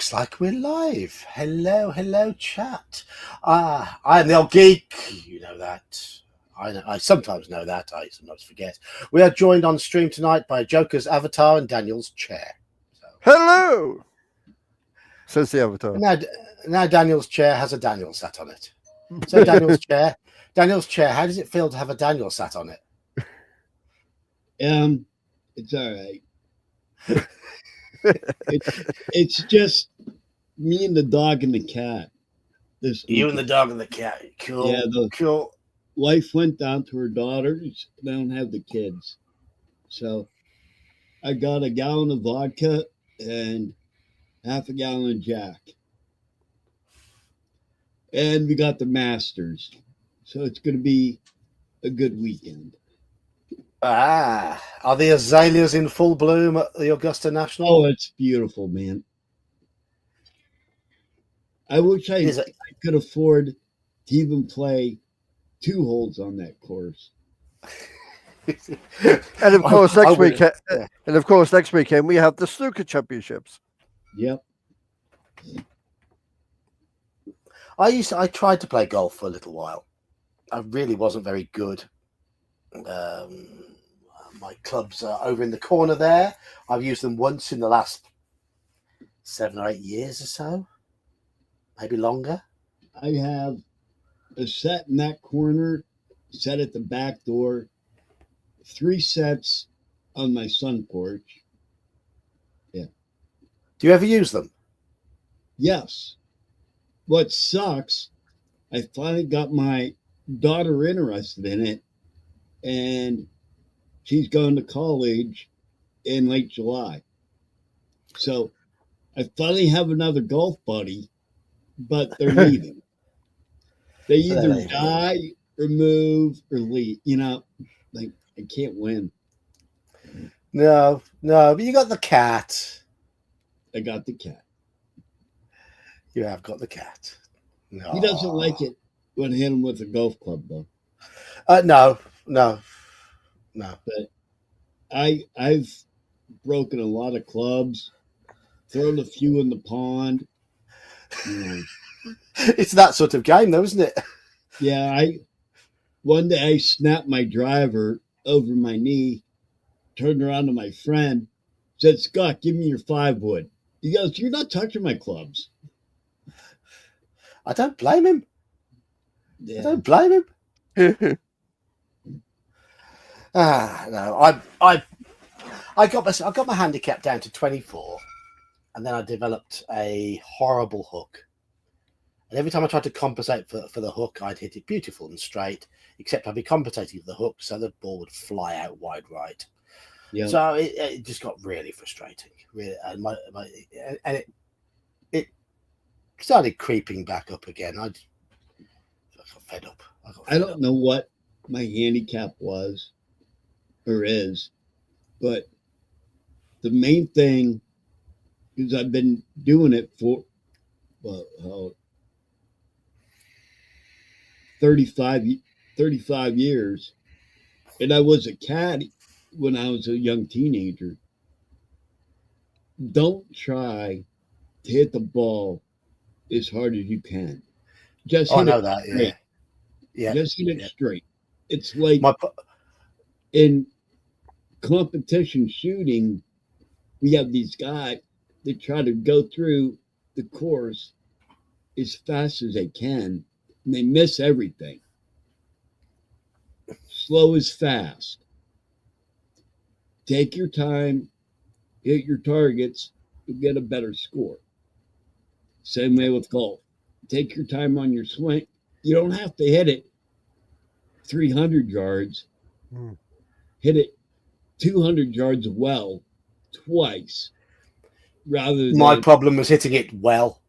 Looks like we're live. Hello, chat. I'm the old geek. You know that. I sometimes know that. I sometimes forget. We are joined on stream tonight by Joker's avatar and Daniel's chair. So, Hello, says the avatar. now Daniel's chair has a Daniel sat on it. So Daniel's chair, how does it feel to have a Daniel sat on it? It's all right. it's just me and the dog and the cat. You and the dog and the cat. Cool. Yeah, cool. Wife went down to her daughters. They don't have the kids, so I got a gallon of vodka and half a gallon of Jack, and we got the Masters, so it's going to be a good weekend. Are the azaleas in full bloom at the Augusta National? Oh, it's beautiful, man. I wish I could afford to even play 2 holes on that course. And of course, next weekend we have the snooker championships. Yep. I tried to play golf for a little while. I really wasn't very good. My clubs are over in the corner there. I've used them once in the last 7 or 8 years or so, maybe longer. I have a set in that corner, set at the back door, 3 sets on my sun porch. Yeah. Do you ever use them? Yes. What sucks, I finally got my daughter interested in it, and she's going to college in late July. So I finally have another golf buddy, but they're leaving. They either die or move or leave. You know, like I can't win. No, but you got the cat. I got the cat. You have got the cat. No. He doesn't like it when I hit him with a golf club, though. No. But I've broken a lot of clubs, thrown a few in the pond. You know. It's that sort of game, though, isn't it? Yeah, one day I snapped my driver over my knee, turned around to my friend, said, "Scott, give me your 5-wood." He goes, "You're not touching my clubs." I don't blame him. Yeah. I don't blame him. No, I got my handicap down to 24, and then I developed a horrible hook. And every time I tried to compensate for the hook, I'd hit it beautiful and straight, except I'd be compensating for the hook, so the ball would fly out wide right. Yeah. So it just got really frustrating. Really, and it started creeping back up again. I got fed up. I don't know what my handicap was or is, but the main thing is I've been doing it for 35 years, and I was a caddy when I was a young teenager. Don't try to hit the ball as hard as you can. Just hit it that. straight. Yeah. Just hit it straight. It's like in competition shooting, we have these guys that try to go through the course as fast as they can, and they miss everything. Slow is fast. Take your time, hit your targets, you'll get a better score. Same way with golf. Take your time on your swing. You don't have to hit it 300 yards. Hit it 200 yards well twice rather than... My problem was hitting it well.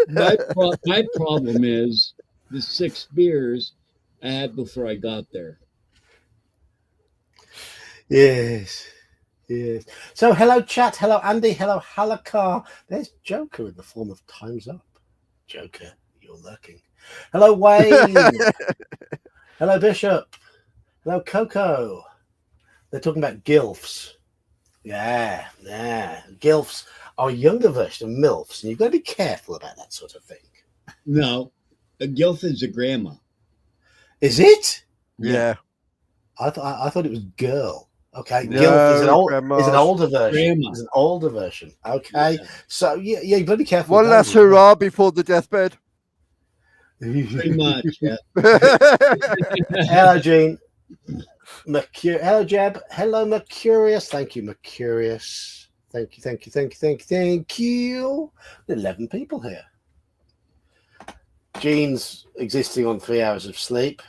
My problem is the 6 beers I had before I got there. Yes. So hello chat, hello Andy, hello Halakar. There's Joker in the form of Time's Up. Joker, you're lurking. Hello Wayne. Hello Bishop. Hello Coco. They're talking about gilfs. Yeah. Gilfs are a younger version of milfs, and you've got to be careful about that sort of thing. No, a gilf is a grandma. Is it? Yeah. I thought it was girl. Okay, No, gilf is an grandmas. older version. Grandma. It's an older version. Okay, Yeah. so yeah, you've got to be careful. One last hurrah before the deathbed. Pretty much. Yeah. Hello, Gene. Hello, Jeb. Hello, Mercurius. Thank you, Mercurius. Thank you. 11 people here. Gene's existing on 3 hours of sleep.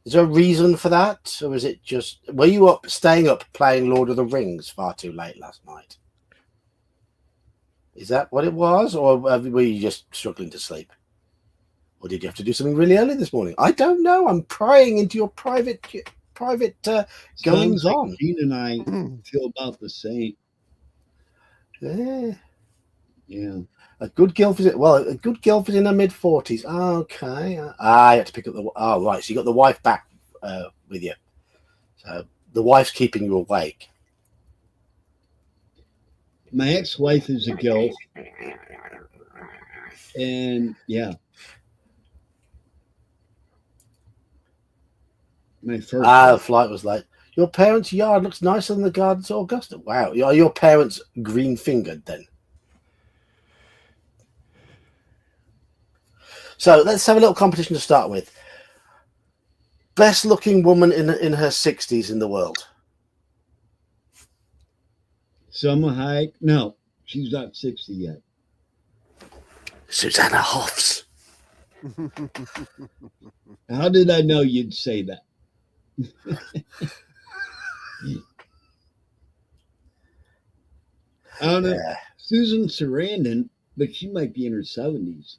Is there a reason for that? Or is it just, were you staying up playing Lord of the Rings far too late last night? Is that what it was? Or were you just struggling to sleep? Or did you have to do something really early this morning? I don't know. I'm prying into your private goings on. Gene and I feel about the same. Yeah. Yeah. A good gilf is in her mid-40s. Okay. I had to pick up right. So you got the wife back with you. So the wife's keeping you awake. My ex-wife is a gilf. And yeah. My first the flight was late. Your parents' yard looks nicer than the gardens at Augusta. Wow. Are your parents green-fingered then? So let's have a little competition to start with. Best looking woman in her 60s in the world. Summer Hayek. No, she's not 60 yet. Susanna Hoffs. How did I know you'd say that? I don't know. Yeah. Susan Sarandon, but she might be in her 70s.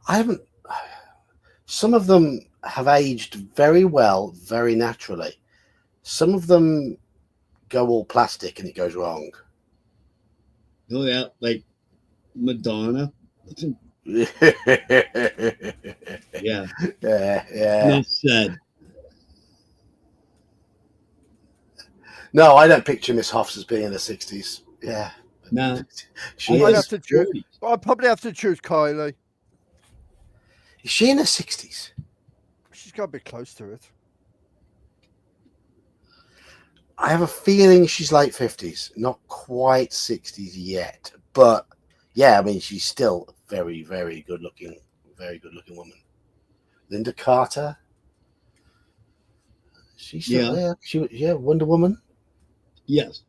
I haven't. Some of them have aged very well, very naturally. Some of them go all plastic and it goes wrong. Oh yeah, like Madonna. Yeah. Yeah. Yeah. Enough said. No, I don't picture Miss Hoffs as being in her 60s. Yeah. No. She I'd is. have to choose. I'd probably have to choose Kylie. Is she in her 60s? She's got to be close to it. I have a feeling she's late 50s, not quite 60s yet. But yeah, I mean, she's still a very, very good looking woman. Linda Carter. She's still there. Wonder Woman. Yes.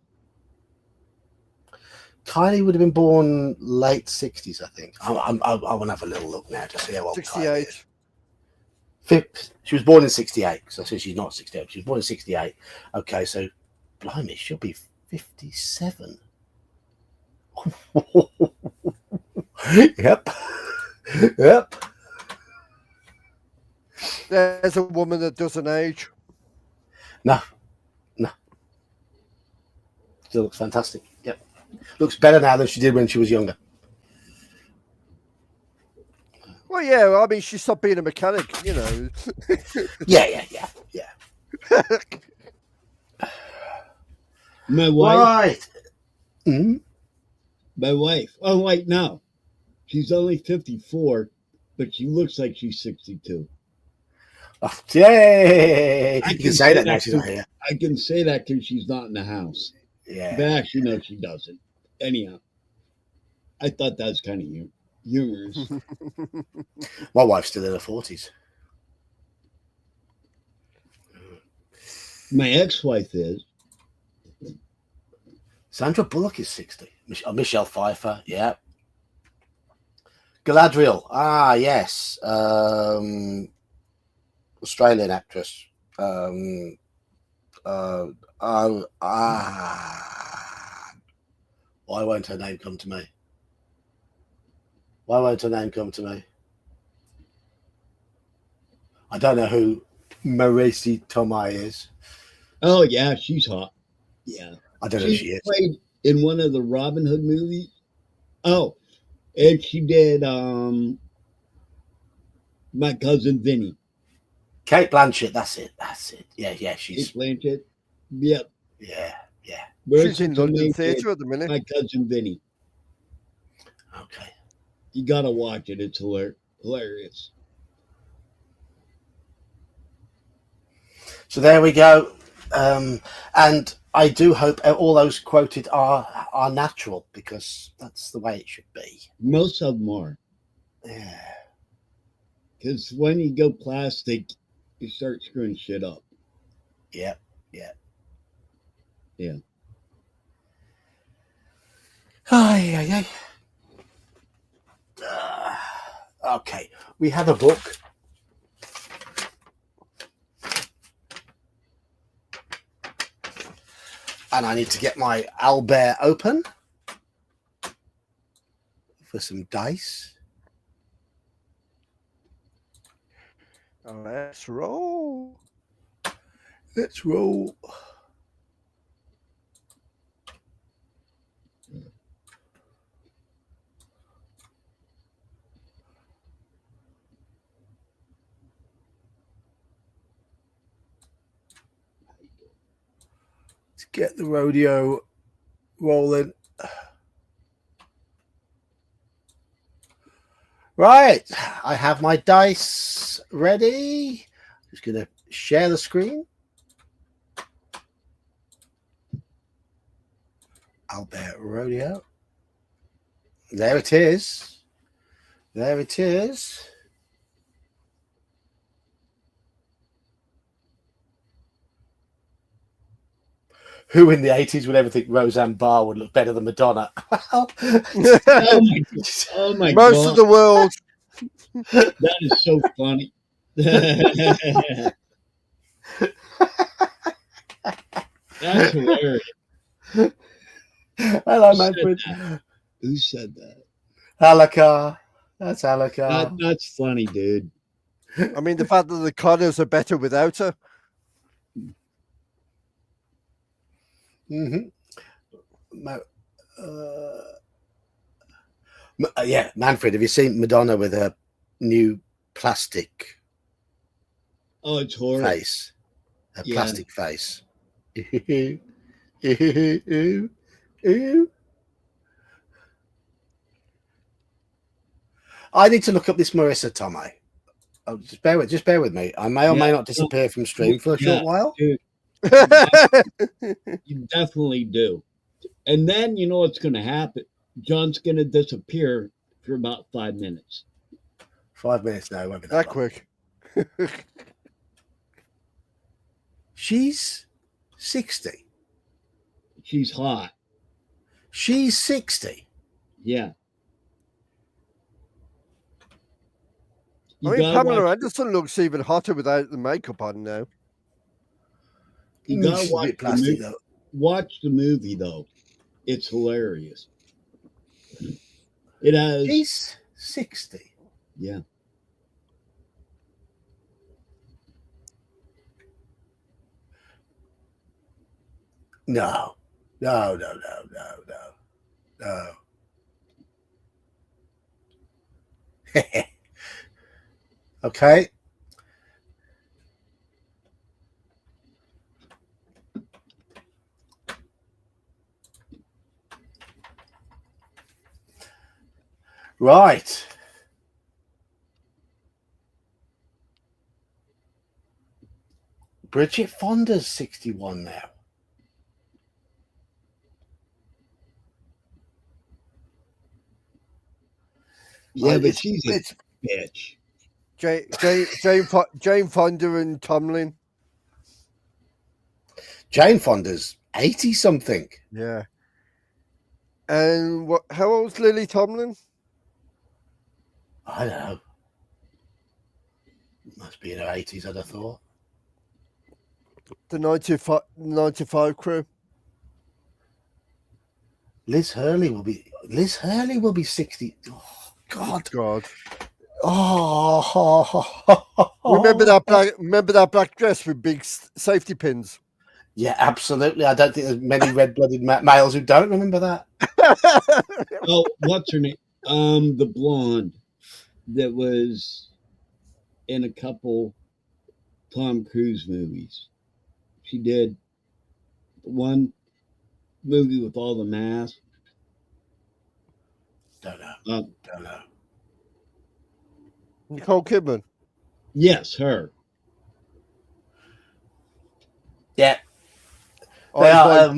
Kylie would have been born late 60s, I think. I want to have a little look now to see how old 68. Kylie is. She was born in 68, because I said she's not 68. She was born in 68. Okay, so, blimey, she'll be 57. Yep. There's a woman that doesn't age. No. Still looks fantastic. Yep. Looks better now than she did when she was younger. Well, yeah. I mean, she stopped being a mechanic. You know. Yeah. My wife. Right. Mm-hmm. My wife. Oh, wait, no. She's only 54, but she looks like she's 62. Oh, yay! You can say that now she's not here. I can say that because she's not in the house. Yeah. But actually, no, she doesn't. Anyhow, I thought that was kind of humorous. My wife's still in her 40s. My ex-wife is. Sandra Bullock is 60. Michelle Pfeiffer, yeah. Galadriel, yes. Australian actress. Why won't her name come to me? I don't know who Marisi Tomei is. Oh, yeah, she's hot. Yeah. I don't know who she is. Played in one of the Robin Hood movies. Oh, and she did My Cousin Vinny. Kate Blanchett. That's it. Yeah, Kate she's Blanchett. Yep. yeah. She's in London Theatre at the minute. My cousin Vinny. Okay. You gotta watch it. It's hilarious. So there we go. And I do hope all those quoted are natural, because that's the way it should be. Most of them are. Yeah. Because when you go plastic, you start screwing shit up. Yeah. Ay. Okay, we have a book. And I need to get my owlbear open for some dice. Let's roll. Let's roll. Let's get the rodeo rolling. Right, I have my dice ready. Just going to share the screen. Albert Rodeo. There it is. There it is. Who in the 80s would ever think Roseanne Barr would look better than Madonna? Well, Oh my Most God. of the world. That is so funny. That's hilarious. hello, Manfred. Who said that? Alaka. That's Alaka. That's funny, dude. I mean, the fact that the Connors are better without her. Mm-hmm. Yeah, Manfred, have you seen Madonna with her new plastic Oh, it's horrible. face? Her Yeah. plastic face. Ooh. I need to look up this Marissa Tomei. Oh, just bear with me. I may or may not disappear from stream for a short while. Dude, you definitely do. And then you know what's going to happen? John's going to disappear for about 5 minutes. 5 minutes now. Won't be That long. quick. She's 60. She's hot. She's 60. Yeah. I mean, Pamela Anderson looks even hotter without the makeup on now. You gotta She's a watch bit the plastic, movie. though. Watch the movie though. It's hilarious. It has. She's 60. Yeah. No. Okay. Right. Bridget Fonda's 61 now. Yeah, Well, but she's a bitch. Jane Fonda and Tomlin. Jane Fonda's 80 something. Yeah. And what? How old's Lily Tomlin? I don't know. Must be in her 80s, I'd have thought. The 95 crew. Liz Hurley will be 60. Oh God. Oh. Remember that black dress with big safety pins? Yeah, absolutely. I don't think there's many red-blooded males who don't remember that. Oh, what's her name? The blonde that was in a couple Tom Cruise movies. She did one movie with all the masks. Don't know. Don't know. Nicole Kidman. Yes, her. Yeah. They are,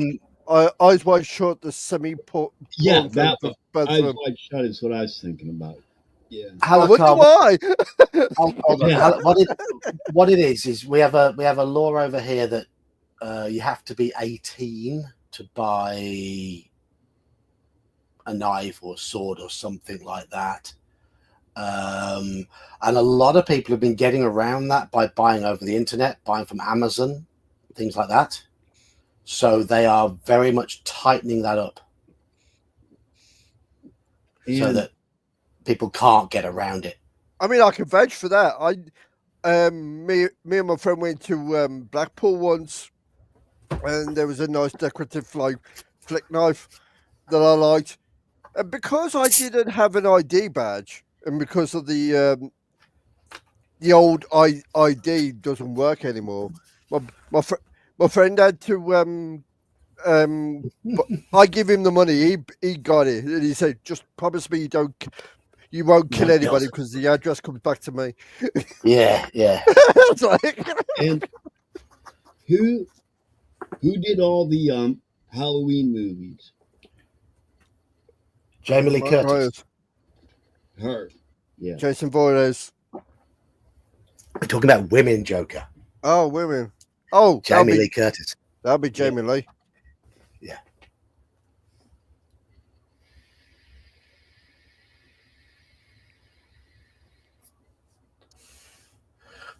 Eyes Wide Shut, the semi-porn Yeah, film. that one. Both of Eyes them. Wide Shut is what I was thinking about. Yeah. I wonder why. Hold on. Yeah. What it is we have a law over here that you have to be 18 to buy a knife or a sword or something like that. And a lot of people have been getting around that by buying over the internet, buying from Amazon, things like that. So they are very much tightening that up so And that people can't get around it. I mean, I can vouch for that. Me and my friend went to Blackpool once, and there was a nice decorative like flick knife that I liked, and because I didn't have an ID badge, and because of the old ID doesn't work anymore, my friend had to but I give him the money. He got it, and he said, "Just promise me you won't kill No, anybody because the address comes back to me." Yeah. It's like, and who did all the Halloween movies? Jamie Lee Curtis. Myers, Her. Yeah. Jason Voorhees. We're talking about women, Joker. Oh, women. Oh, Jamie Lee Curtis. That'll be Jamie Lee. Yeah.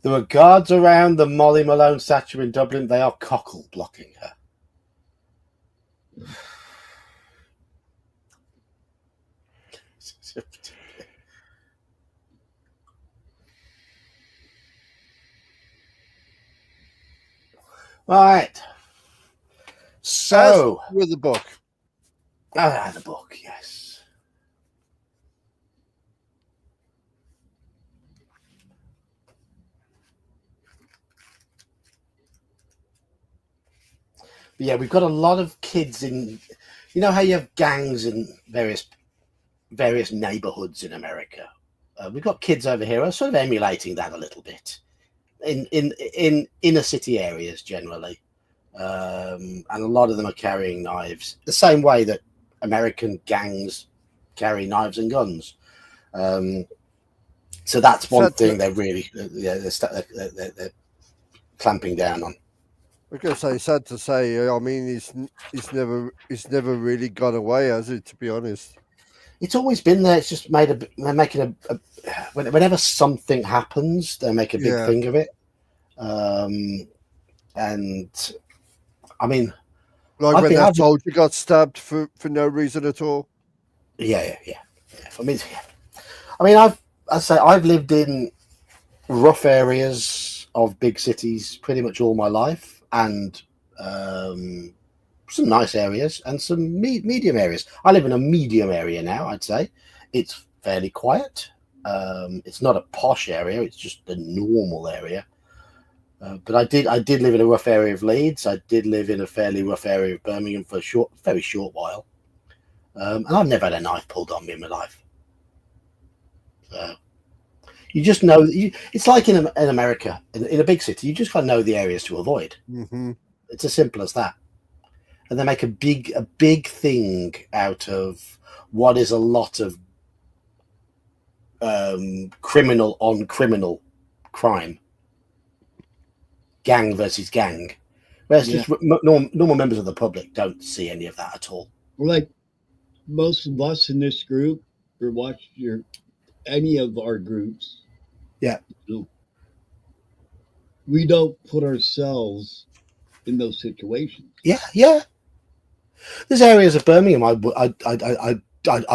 There were guards around the Molly Malone statue in Dublin. They are cockle blocking her. Right. So, with the book. the book, yes. But yeah, we've got a lot of kids in. You know how you have gangs in various neighborhoods in America. We've got kids over here who are sort of emulating that a little bit in inner city areas generally, and a lot of them are carrying knives the same way that American gangs carry knives and guns. So that's one thing they're really they're clamping down on. I was going to say, sad to say. I mean, it's never really gone away, has it? To be honest, it's always been there. It's just they're making whenever something happens, they make a big thing of it. And I mean, like when that soldier got stabbed for no reason at all. Yeah. I mean, I've lived in rough areas of big cities pretty much all my life, and some nice areas and some medium areas. I live in a medium area now. I'd say it's fairly quiet. It's not a posh area; it's just a normal area. But I did live in a rough area of Leeds. I did live in a fairly rough area of Birmingham for a very short while. And I've never had a knife pulled on me in my life. You just know. It's like in America, in a big city, you just got to know the areas to avoid. Mm-hmm. It's as simple as that. And they make a big thing out of what is a lot of criminal on criminal crime. Gang versus gang. Whereas just normal members of the public don't see any of that at all. Like most of us in this group, or watch any of our groups. Yeah. We don't put ourselves in those situations. Yeah. There's areas of Birmingham I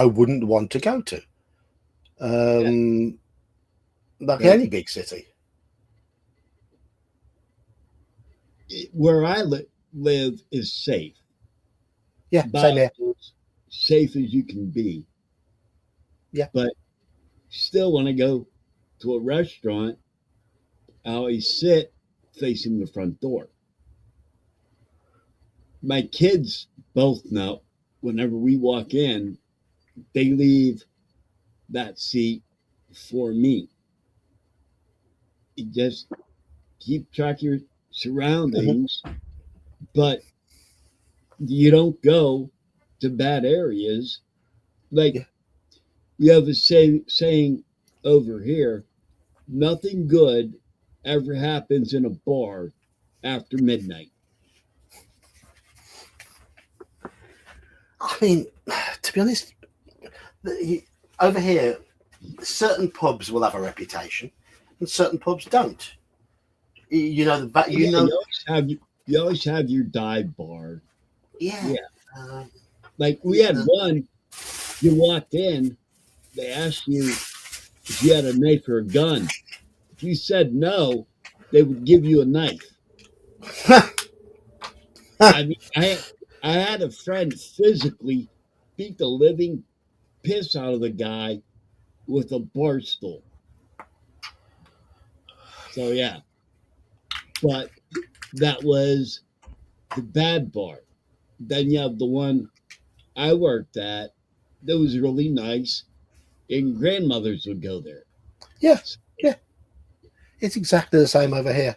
wouldn't want to go to. Like any big city. Where I live is safe. Yeah, same here. Safe as you can be. Yeah. But still, when I go to a restaurant, I always sit facing the front door. My kids both know whenever we walk in, they leave that seat for me. You just keep track of your surroundings, but you don't go to bad areas. Like Yeah. we have a saying over here, nothing good ever happens in a bar after midnight. I mean, to be honest, over here, certain pubs will have a reputation, and certain pubs don't. You know, You always have your dive bar. yeah. Yeah. Uh, Like we had one, you walked in, they asked you if you had a knife or a gun. If you said no, they would give you a knife. I mean, I had a friend physically beat the living piss out of the guy with a bar stool. So yeah, but that was the bad bar. Then you have the one I worked at that was really nice, and grandmothers would go there. yeah, yeah. It's exactly the same over here.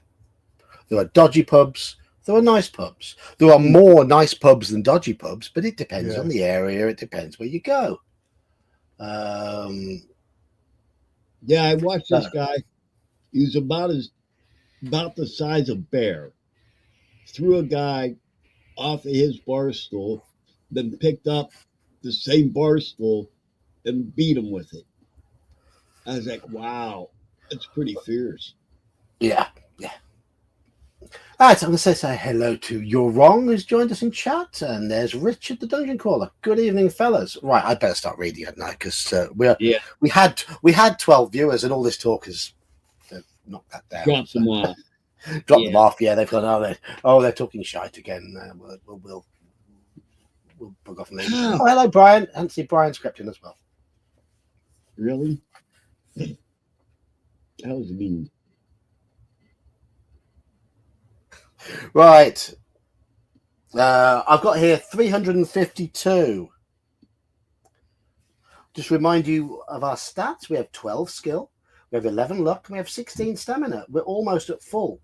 There are dodgy pubs. There are nice pubs. There are more nice pubs than dodgy pubs, but it depends on the area. It depends where you go. Yeah, I watched this guy. He was about the size of a bear. Threw a guy off of his bar stool, then picked up the same bar stool and beat him with it. I was like, wow, that's pretty fierce. Yeah, yeah. All right, I'm going to say hello to You're Wrong, who's joined us in chat, and there's Richard, the Dungeon Crawler. Good evening, fellas. Right, I better start reading it now because we had 12 viewers, and all this talk has knocked that down. Dropped them off. Dropped them off. Yeah, they've gone. They're talking shite again. We'll bug off and leave. Oh, hello, Brian. I haven't seen Brian's crept in as well. Really? That was mean. Right. I've got here 352. Just remind you of our stats. We have 12 skill, we have 11 luck, and we have 16 stamina. We're almost at full.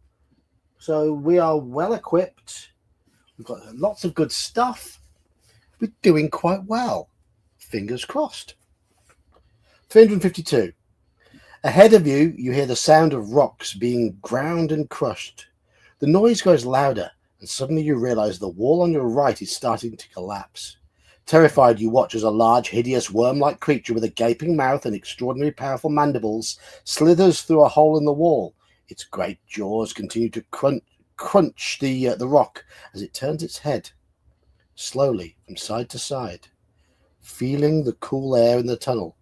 So we are well equipped. We've got lots of good stuff. We're doing quite well. Fingers crossed. 352. Ahead of you, you hear the sound of rocks being ground and crushed. The noise grows louder, and suddenly you realize the wall on your right is starting to collapse. Terrified, you watch as a large, hideous, worm-like creature with a gaping mouth and extraordinarily powerful mandibles slithers through a hole in the wall. Its great jaws continue to crunch the rock as it turns its head slowly from side to side, feeling the cool air in the tunnel.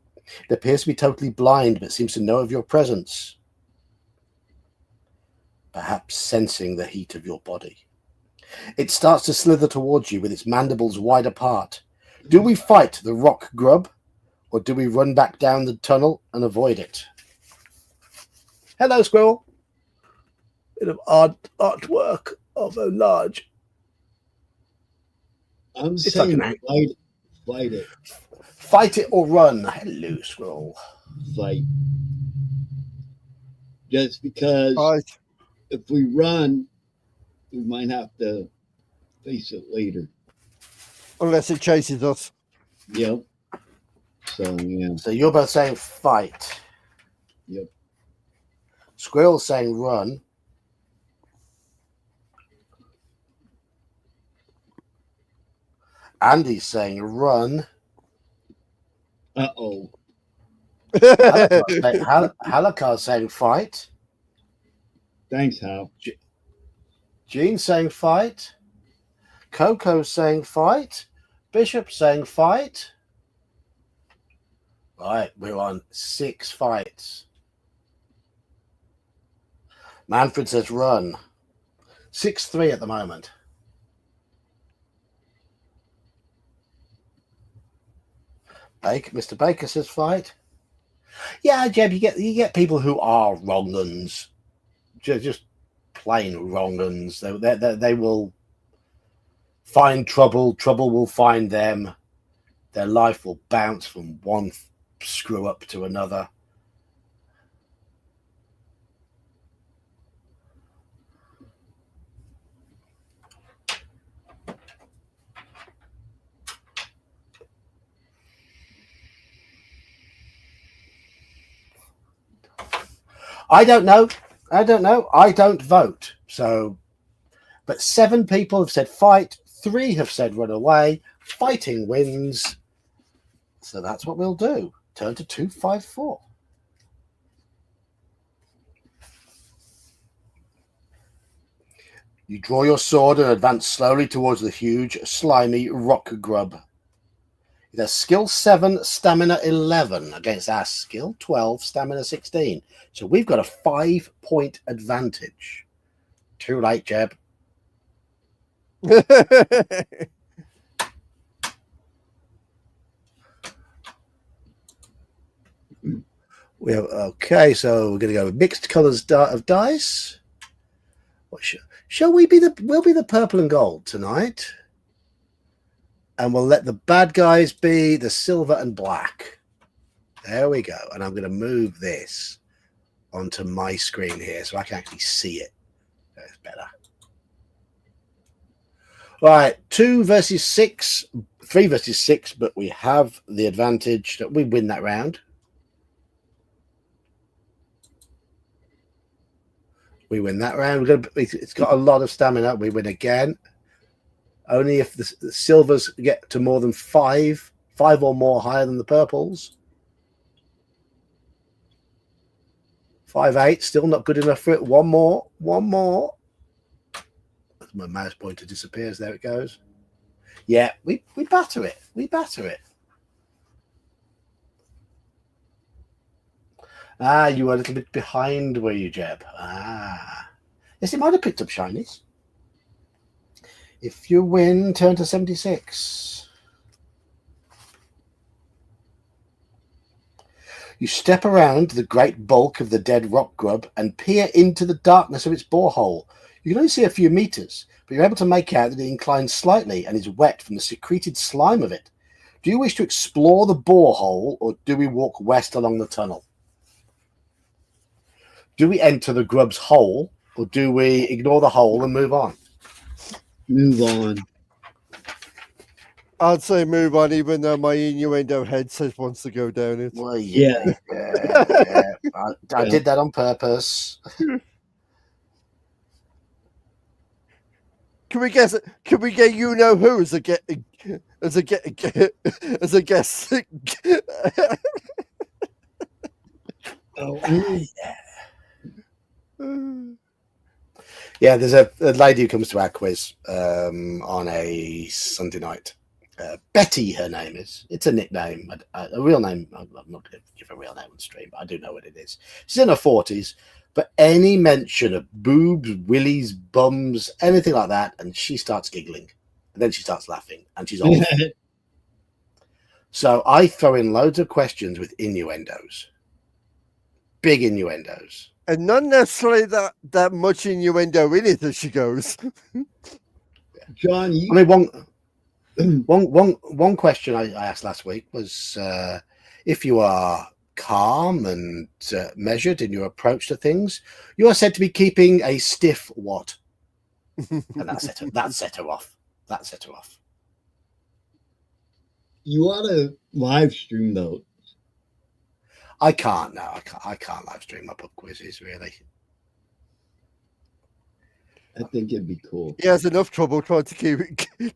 It appears to be totally blind, but seems to know of your presence, perhaps sensing the heat of your body. It starts to slither towards you with its mandibles wide apart. Do we fight the rock grub, or do we run back down the tunnel and avoid it? Hello, squirrel. Bit of artwork of a large. I'm saying fight it. Fight it or run. Hello, squirrel. Fight. Just because if we run, we might have to face it later. Unless it chases us. Yep. So, yeah. So you're both saying fight. Yep. Squirrel's saying run. Andy's saying run. Uh-oh. Halakar's saying fight. Thanks, Hal. Gene's saying fight. Coco's saying fight. Bishop's saying fight. Right, we're on 6 fights. Manfred says run. 6-3 at the moment. Mr. Baker says fight. Yeah, Jeb, you get people who are wrong uns. Just plain wrong uns. They will find trouble. Trouble will find them. Their life will bounce from one screw up to another. I don't know. I don't vote. So, but 7 people have said fight. 3 have said run away. Fighting wins. So that's what we'll do. Turn to 254. You draw your sword and advance slowly towards the huge, slimy rock grub. It has skill 7, stamina 11 against our skill 12, stamina 16. So we've got a 5-point advantage. Too late, Jeb. We have, okay, so we're going to go with mixed colours of dice. What shall we be we'll be the purple and gold tonight. And we'll let the bad guys be the silver and black. There we go. And I'm going to move this onto my screen here so I can actually see it. That's better. Right, 2 versus 6, 3 versus 6, but we have the advantage that we win that round. We win that round. It's got a lot of stamina. We win again. Only if the silvers get to more than 5 or more higher than the purples. 5-8, still not good enough for it. One more. As my mouse pointer disappears, there it goes. Yeah, we batter it. Ah, you were a little bit behind, were you, Jeb? Ah. Yes, it might have picked up shinies. If you win, turn to 76. You step around the great bulk of the dead rock grub and peer into the darkness of its borehole. You can only see a few meters, but you're able to make out that it inclines slightly and is wet from the secreted slime of it. Do you wish to explore the borehole, or do we walk west along the tunnel? Do we enter the grub's hole, or do we ignore the hole and move on? Move on. I'd say move on, even though my innuendo headset wants to go down it. Well, Yeah. I did that on purpose. Can we guess? Can we get you know who as a guest? Oh, Yeah, there's a lady who comes to our quiz on a Sunday night. Betty, her name is. It's a nickname. A real name, I'm not going to give a real name on stream, but I do know what it is. She's in her 40s, but any mention of boobs, willies, bums, anything like that, and she starts giggling. And then she starts laughing, and she's off. So I throw in loads of questions with innuendos. Big innuendos. And not necessarily that much innuendo in it as she goes. John, I mean, one question I asked last week was if you are calm and measured in your approach to things, you are said to be keeping a stiff what? And that set her off. you ought to live stream those. I can't now. I can't live stream my pub quizzes, really. I think it'd be cool. He has enough trouble trying to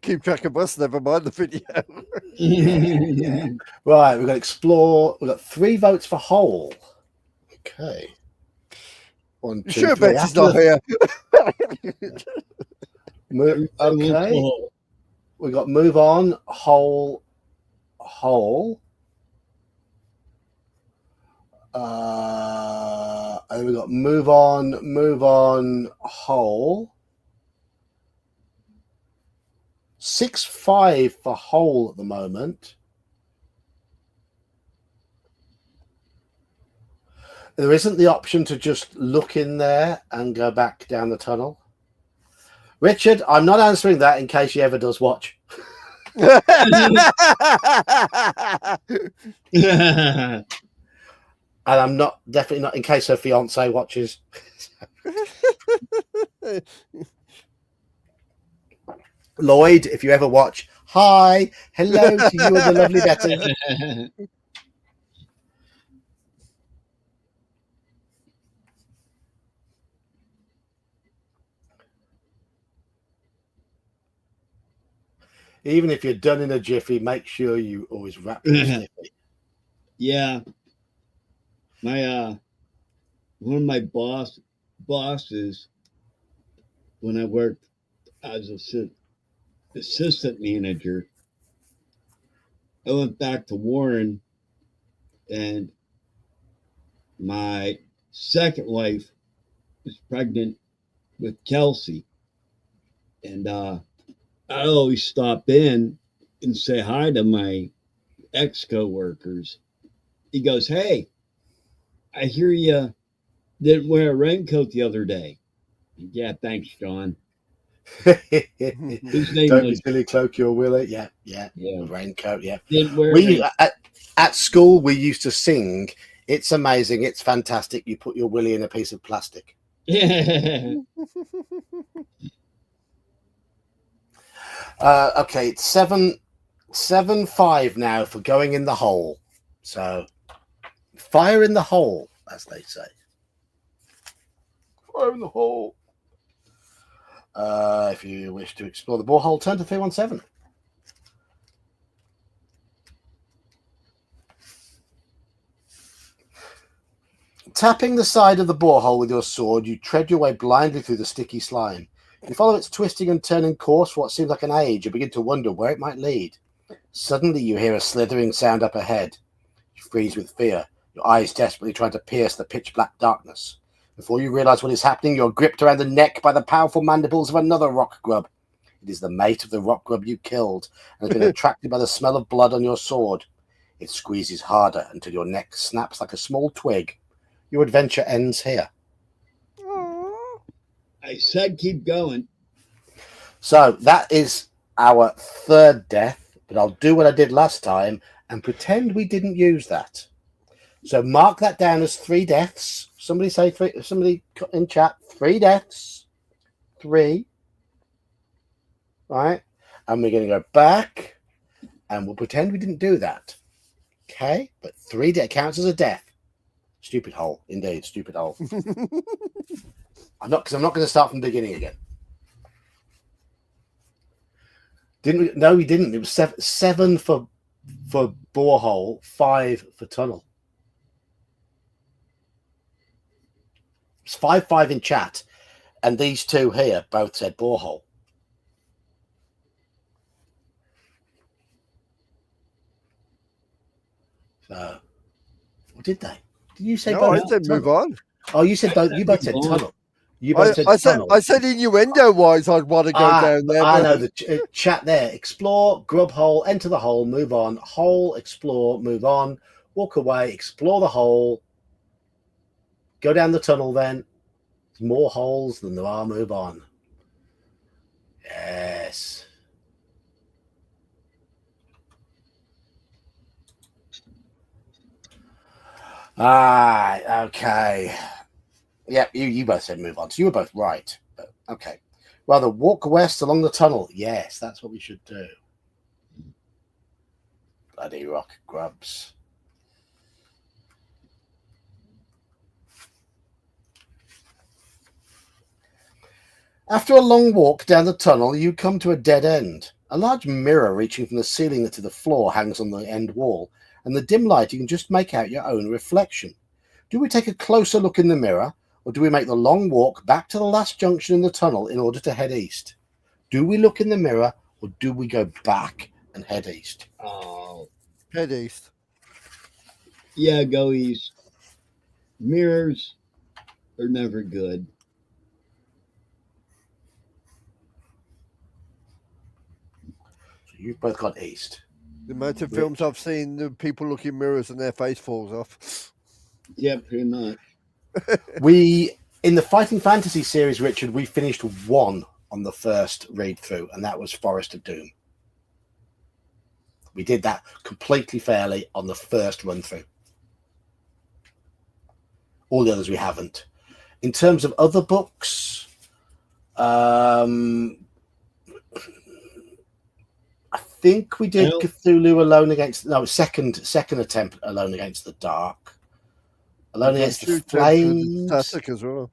keep track of us, never mind the video. Yeah. Right, we've got explore. We've got 3 votes for whole. Okay. 1, 2, Sure, 3. Betty's not here. Okay. We got move on, whole. And we got move on, whole. 6-5 for whole at the moment. There isn't the option to just look in there and go back down the tunnel. Richard, I'm not answering that in case he ever does watch. And I'm definitely not in case her fiance watches. Lloyd, if you ever watch, hi, hello to you and the lovely Betty. Even if you're done in a jiffy, make sure you always wrap your stiffy. Yeah. My one of my bosses when I worked as assistant manager, I went back to Warren, and my second wife was pregnant with Kelsey, and I always stop in and say hi to my ex coworkers. He goes, "Hey, I hear you didn't wear a raincoat the other day." Yeah, thanks, John. His name Don't be was silly, cloak your willy. Yeah. Yeah. Raincoat, yeah. didn't wear. We at school we used to sing, "It's amazing, it's fantastic. You put your willy in a piece of plastic." Okay, it's 7-5 now for going in the hole. So fire in the hole, as they say. Fire in the hole. If you wish to explore the borehole, turn to 317. Tapping the side of the borehole with your sword, you tread your way blindly through the sticky slime. You follow its twisting and turning course for what seems like an age and begin to wonder where it might lead. Suddenly you hear a slithering sound up ahead. You freeze with fear, your eyes desperately trying to pierce the pitch-black darkness. Before you realize what is happening, you're gripped around the neck by the powerful mandibles of another rock grub. It is the mate of the rock grub you killed and has been attracted by the smell of blood on your sword. It squeezes harder until your neck snaps like a small twig. Your adventure ends here. I said keep going. So that is our third death, but I'll do what I did last time and pretend we didn't use that. So mark that down as 3 deaths. Somebody say 3. Somebody in chat, 3 deaths. 3. Right? And we're going to go back and we'll pretend we didn't do that. Okay? But 3 deaths counts as a death. Stupid hole, indeed, stupid hole. I'm not going to start from the beginning again. Didn't we? No, we didn't. It was 7 for borehole, 5 for tunnel. It's 5-5 in chat, and these 2 here both said borehole. So, what did they? Did you say No, both? I said move on. Oh, you said both. You both said tunnel. You both said tunnel. I said innuendo-wise, I'd want to go down there. I know the chat there. Explore, grub hole, enter the hole, move on. Hole, explore, move on. Walk away, explore the hole. Go down the tunnel then. There's more holes than there are, move on. Yes. Okay. Yeah, you both said move on. So you were both right. But, okay. Rather walk west along the tunnel. Yes, that's what we should do. Bloody rock grubs. After a long walk down the tunnel, you come to a dead end. A large mirror reaching from the ceiling to the floor hangs on the end wall, and in the dim light you can just make out your own reflection. Do we take a closer look in the mirror, or do we make the long walk back to the last junction in the tunnel in order to head east? Do we look in the mirror, or do we go back and head east? Oh, Head east. yeah, go east. Mirrors are never good. So you've both got east. The amount of films I've seen, the people look in mirrors and their face falls off. Yeah, pretty much. In the Fighting Fantasy series, Richard, we finished 1 on the first read through, and that was Forest of Doom. We did that completely fairly on the first run through. All the others we haven't. In terms of other books, I think we did Cthulhu Alone Against... No, second attempt Alone Against the Dark. Alone Against the Flames. Static as well.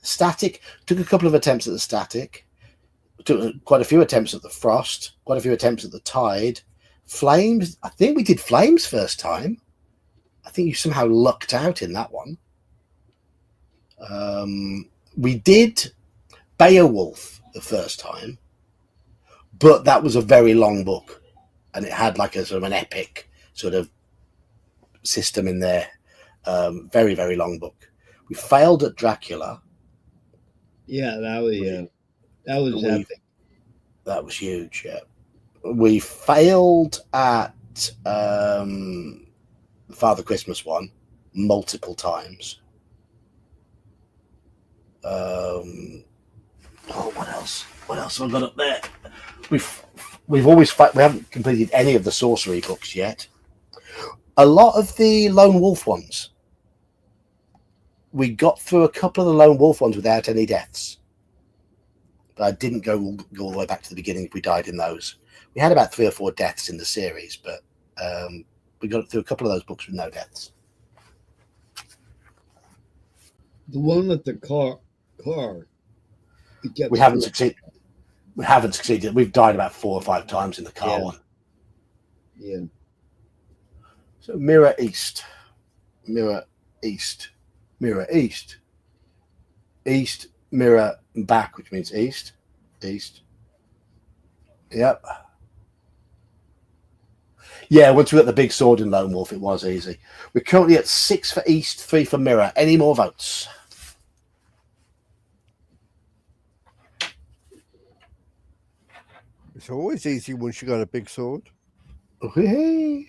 Static. Took a couple of attempts at the Static. Took quite a few attempts at the Frost. Quite a few attempts at the Tide. Flames. I think we did Flames first time. I think you somehow lucked out in that one. We did Beowulf the first time, but that was a very long book, and it had like a sort of an epic sort of system in there. Very, very long book. We failed at Dracula. Yeah, that was epic. That was huge. Yeah, we failed at Father Christmas one multiple times. What else? What else have I got up there? We haven't completed any of the sorcery books yet. A lot of the Lone Wolf ones. We got through a couple of the Lone Wolf ones without any deaths. But I didn't go all the way back to the beginning if we died in those. We had about 3 or 4 deaths in the series, but we got through a couple of those books with no deaths. The one with the car. We haven't succeeded. We haven't succeeded. We've died about 4 or 5 times in the car one. Yeah. So mirror east, mirror east, mirror east, east, mirror back, which means east, east. Yep. Yeah, once we got the big sword in Lone Wolf, it was easy. We're currently at 6 for east, 3 for mirror. Any more votes? It's always easy once you got a big sword. Okay.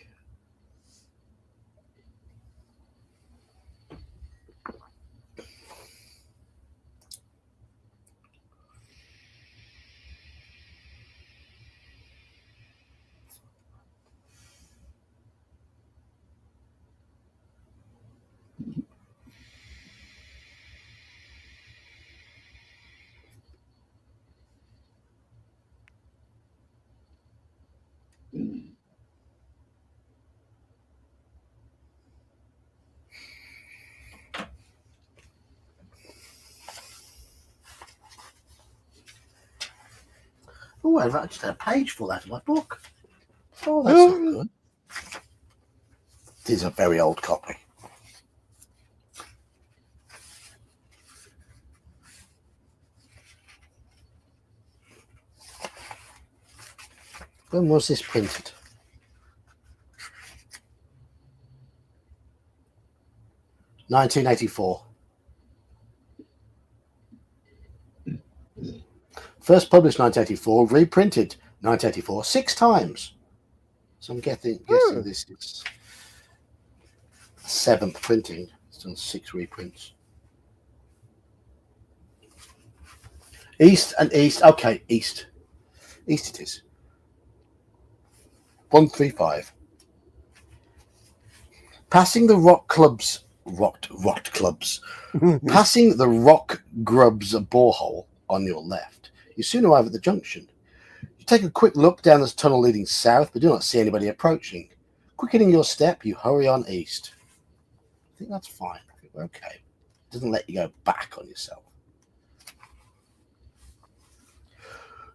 Oh, I've actually had a page full out of my book. Oh, that's not good. It is a very old copy. When was this printed? (1984). First published 1984, reprinted 1984 6 times. So I'm guessing this is 7th printing. It's done 6 reprints. East and east. Okay, east. East it is. 135. Passing the rock clubs. Passing the rock grubs borehole on your left. You soon arrive at the junction. You take a quick look down this tunnel leading south, but do not see anybody approaching. Quickening your step, you hurry on east. I think that's fine. I think we're okay. It doesn't let you go back on yourself.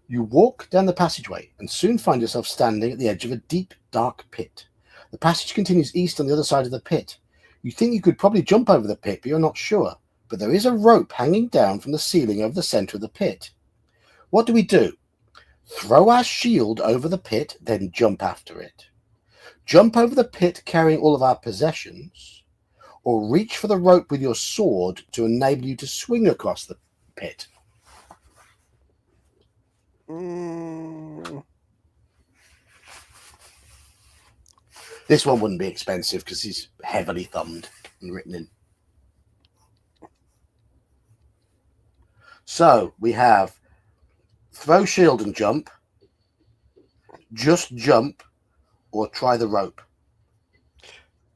You walk down the passageway and soon find yourself standing at the edge of a deep, dark pit. The passage continues east on the other side of the pit. You think you could probably jump over the pit, but you're not sure. But there is a rope hanging down from the ceiling over the center of the pit. What do we do? Throw our shield over the pit, then jump after it. Jump over the pit carrying all of our possessions, or reach for the rope with your sword to enable you to swing across the pit. This one wouldn't be expensive because it's heavily thumbed and written in. So we have throw shield and jump, just jump, or try the rope.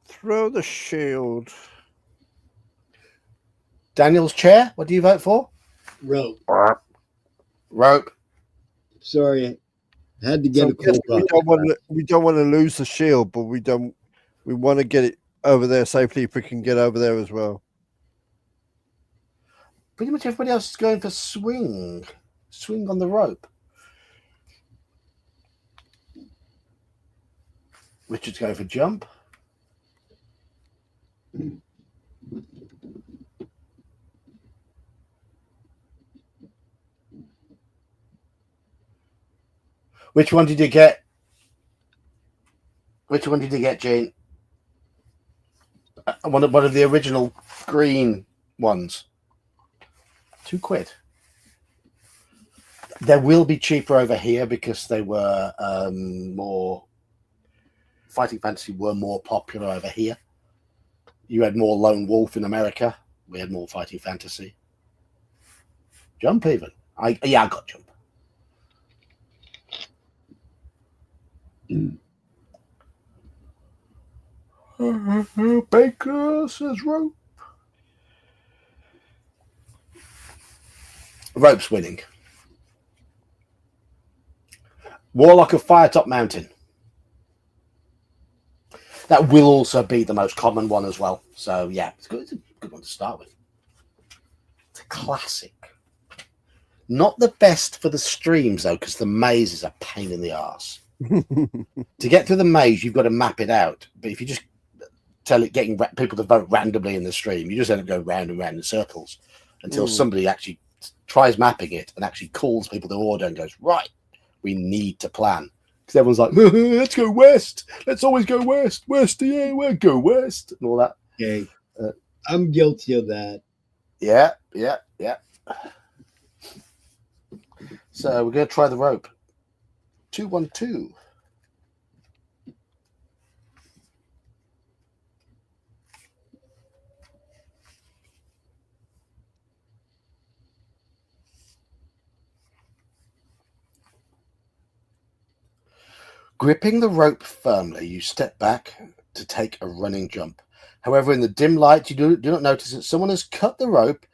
Throw the shield. Daniel's chair, what do you vote for? Rope. Rope. Sorry, I had to So get a I'm guessing cold. we don't want to lose the shield, but we want to get it over there safely if we can get over there as well. Pretty much everybody else is going for swing. Swing on the rope. Richard's going for jump. Which one did you get? Which one did you get, Jane? One of the original green ones. £2. They will be cheaper over here because they were more. Fighting Fantasy were more popular over here. You had more Lone Wolf in America. We had more Fighting Fantasy. Jump even. I got jump. Baker says rope. Rope's winning. Warlock of Firetop Mountain. That will also be the most common one as well. So yeah, it's a good one to start with. It's a classic. Not the best for the streams though, because the maze is a pain in the arse. To get through the maze, you've got to map it out. But if you just tell it, getting people to vote randomly in the stream, you just end up going round and round in circles until somebody actually tries mapping it and actually calls people to order and goes, right, we need to plan. Because everyone's like, let's go west. Let's always go west. West, yeah, we'll go west. And all that. Okay. I'm guilty of that. Yeah. So we're going to try the rope. 2-1-2. Gripping the rope firmly, you step back to take a running jump. However, in the dim light, you do not notice that someone has cut the rope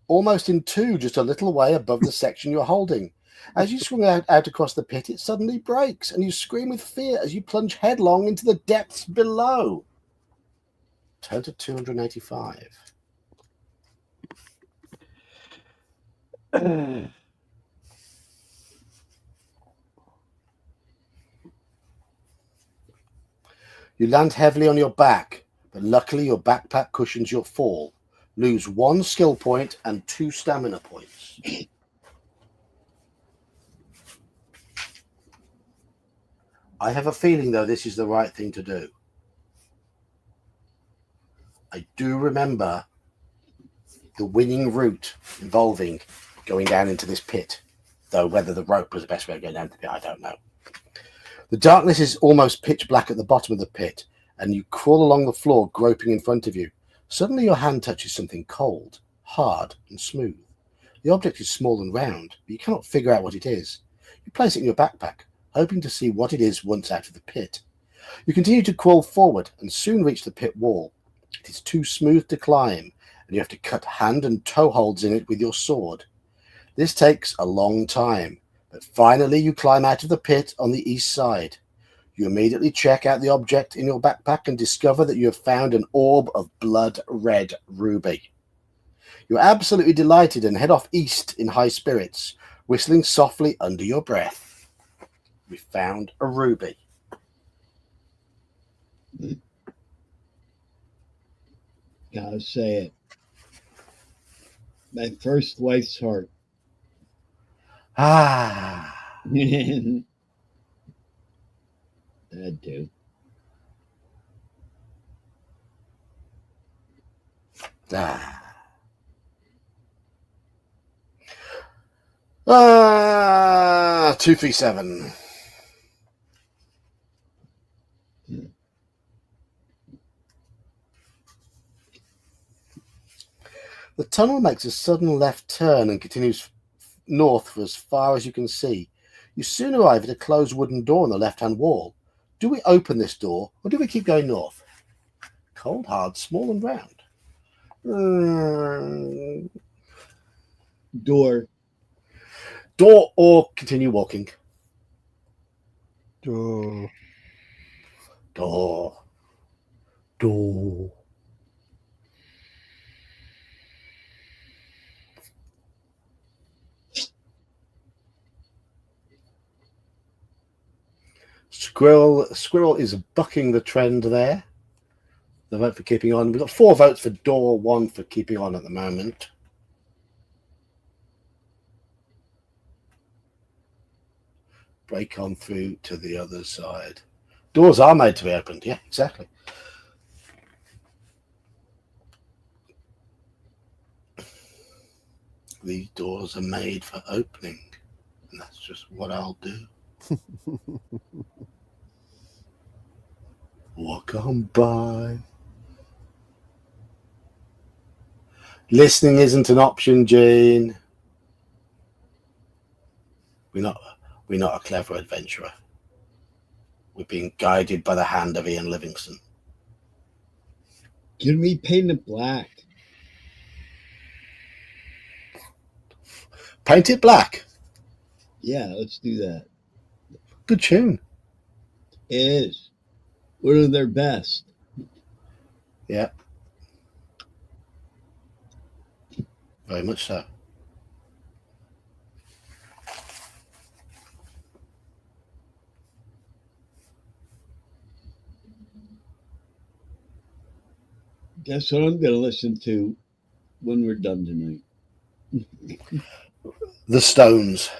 almost in two, just a little way above the section you're holding. As you swing out across the pit, it suddenly breaks, and you scream with fear as you plunge headlong into the depths below. Turn to 285. You land heavily on your back, but luckily your backpack cushions your fall. Lose 1 skill point and 2 stamina points. I have a feeling, though, this is the right thing to do. I do remember the winning route involving going down into this pit, though whether the rope was the best way to go down to the pit, I don't know. The darkness is almost pitch black at the bottom of the pit, and you crawl along the floor, groping in front of you. Suddenly your hand touches something cold, hard, and smooth. The object is small and round, but you cannot figure out what it is. You place it in your backpack, hoping to see what it is once out of the pit. You continue to crawl forward and soon reach the pit wall. It is too smooth to climb, and you have to cut hand and toe holds in it with your sword. This takes a long time, but finally you climb out of the pit on the east side. You immediately check out the object in your backpack and discover that you have found an orb of blood red ruby. You're absolutely delighted and head off east in high spirits, whistling softly under your breath. We found a ruby. Gotta say it. My first wife's heart. Ah. That too. Ah. 237. The tunnel makes a sudden left turn and continues north for as far as you can see. You soon arrive at a closed wooden door on the left-hand wall. Do we open this door, or do we keep going north? Cold, hard, small, and round. Door. Door or continue walking? Door. Door. Door. Squirrel is bucking the trend there. The vote for keeping on. We've got 4 votes for door, 1 for keeping on at the moment. Break on through to the other side. Doors are made to be opened. Yeah, exactly. These doors are made for opening. And that's just what I'll do. Walk on by. Listening isn't an option, Gene. We're not a clever adventurer. We're being guided by the hand of Ian Livingstone. Can we paint it black? Paint it black. Yeah, let's do that. Good tune. It is. One of their best. Yeah. Very much so. Guess what I'm going to listen to when we're done tonight? The Stones.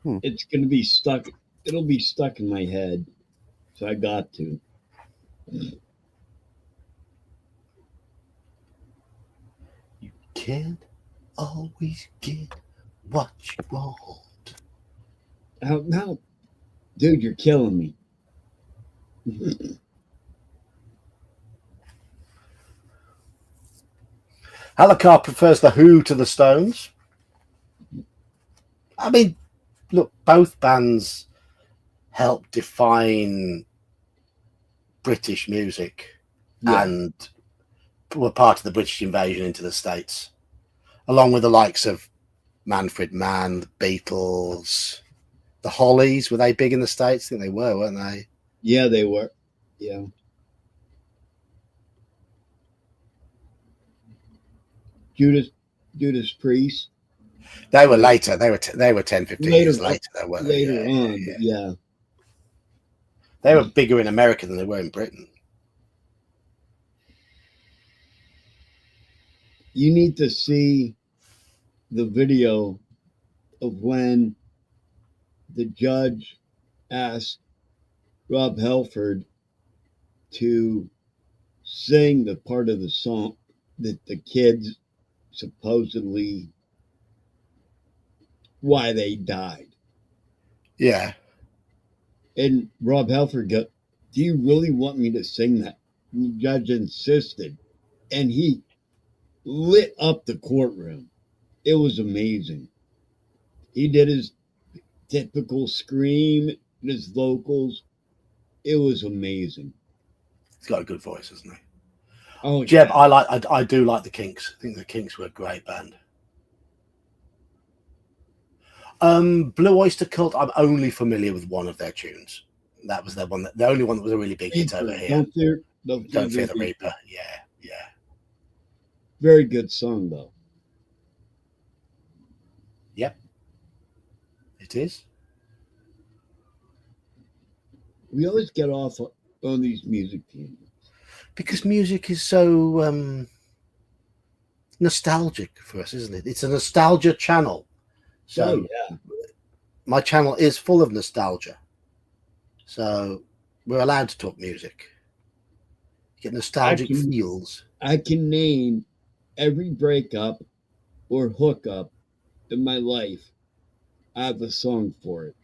It's going to be stuck. It'll be stuck in my head. So I got to. You can't always get what you want. Now, dude, you're killing me. Halakar prefers the Who to the Stones. I mean, look, both bands help define British music and were part of the British invasion into the States, along with the likes of Manfred Mann, the Beatles, the Hollies. Were they big in the States? I think they were, weren't they? Yeah, they were. Yeah. Judas Priest. They were later. They were 10, 15 years later. Later on, yeah. They were bigger in America than they were in Britain. You need to see the video of when the judge asked Rob Halford to sing the part of the song that the kids supposedly why they died. Yeah. And Rob Halford go, do you really want me to sing that? And the judge insisted. And he lit up the courtroom. It was amazing. He did his typical scream, his vocals. It was amazing. He's got a good voice, hasn't he? Oh, Jeb, yeah. I do like the Kinks. I think the Kinks were a great band. Blue Oyster Cult, I'm only familiar with one of their tunes. That was the only one that was a really big hit over here. Don't Fear the Reaper. Yeah. Very good song, though. Yep. It is. We always get off on these music teams. Because music is so nostalgic for us, isn't it? It's a nostalgia channel. So yeah. My channel is full of nostalgia. So we're allowed to talk music. Get nostalgic feels. I can name every breakup or hookup in my life. I have a song for it.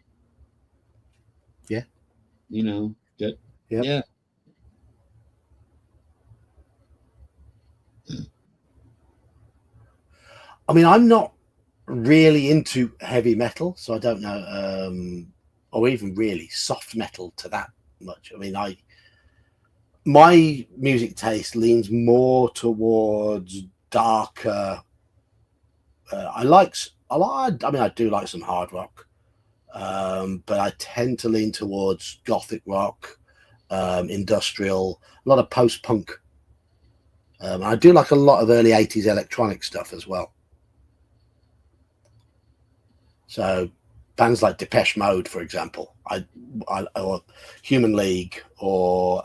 Yeah. You know? Yeah. I mean, I'm not really into heavy metal, so I don't know, or even really soft metal to that much. I mean, my music taste leans more towards darker. I mean, I do like some hard rock, but I tend to lean towards gothic rock, industrial, a lot of post punk. I do like a lot of early 80s electronic stuff as well. So bands like Depeche Mode, for example, or Human League, or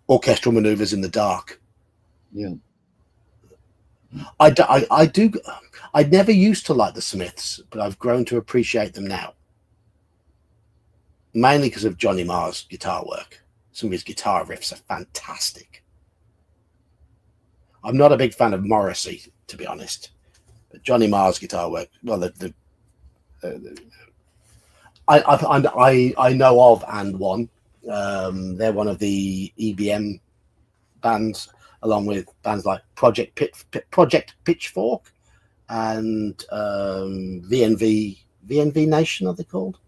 Orchestral Maneuvers in the Dark. Yeah. I never used to like the Smiths, but I've grown to appreciate them now. Mainly because of Johnny Marr's guitar work. Some of his guitar riffs are fantastic. I'm not a big fan of Morrissey, to be honest, but Johnny Marr's guitar work. Well, I know of and one. They're one of the EBM bands, along with bands like Project Pitchfork and VNV Nation, are they called?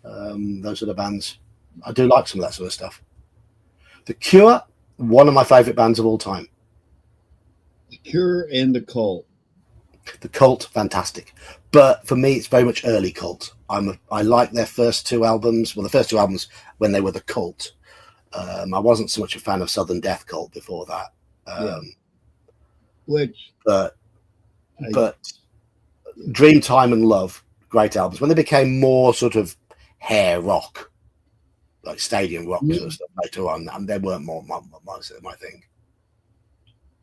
Those are the bands. I do like some of that sort of stuff. The Cure, one of my favorite bands of all time. The Cure and the Cult. The Cult, fantastic. But for me, it's very much early Cult. I like their first two albums. Well, the first two albums when they were the Cult. I wasn't so much a fan of Southern Death Cult before that. But Dreamtime and Love, great albums. When they became more sort of hair rock, like stadium rock sort of stuff later on, and they weren't more my thing.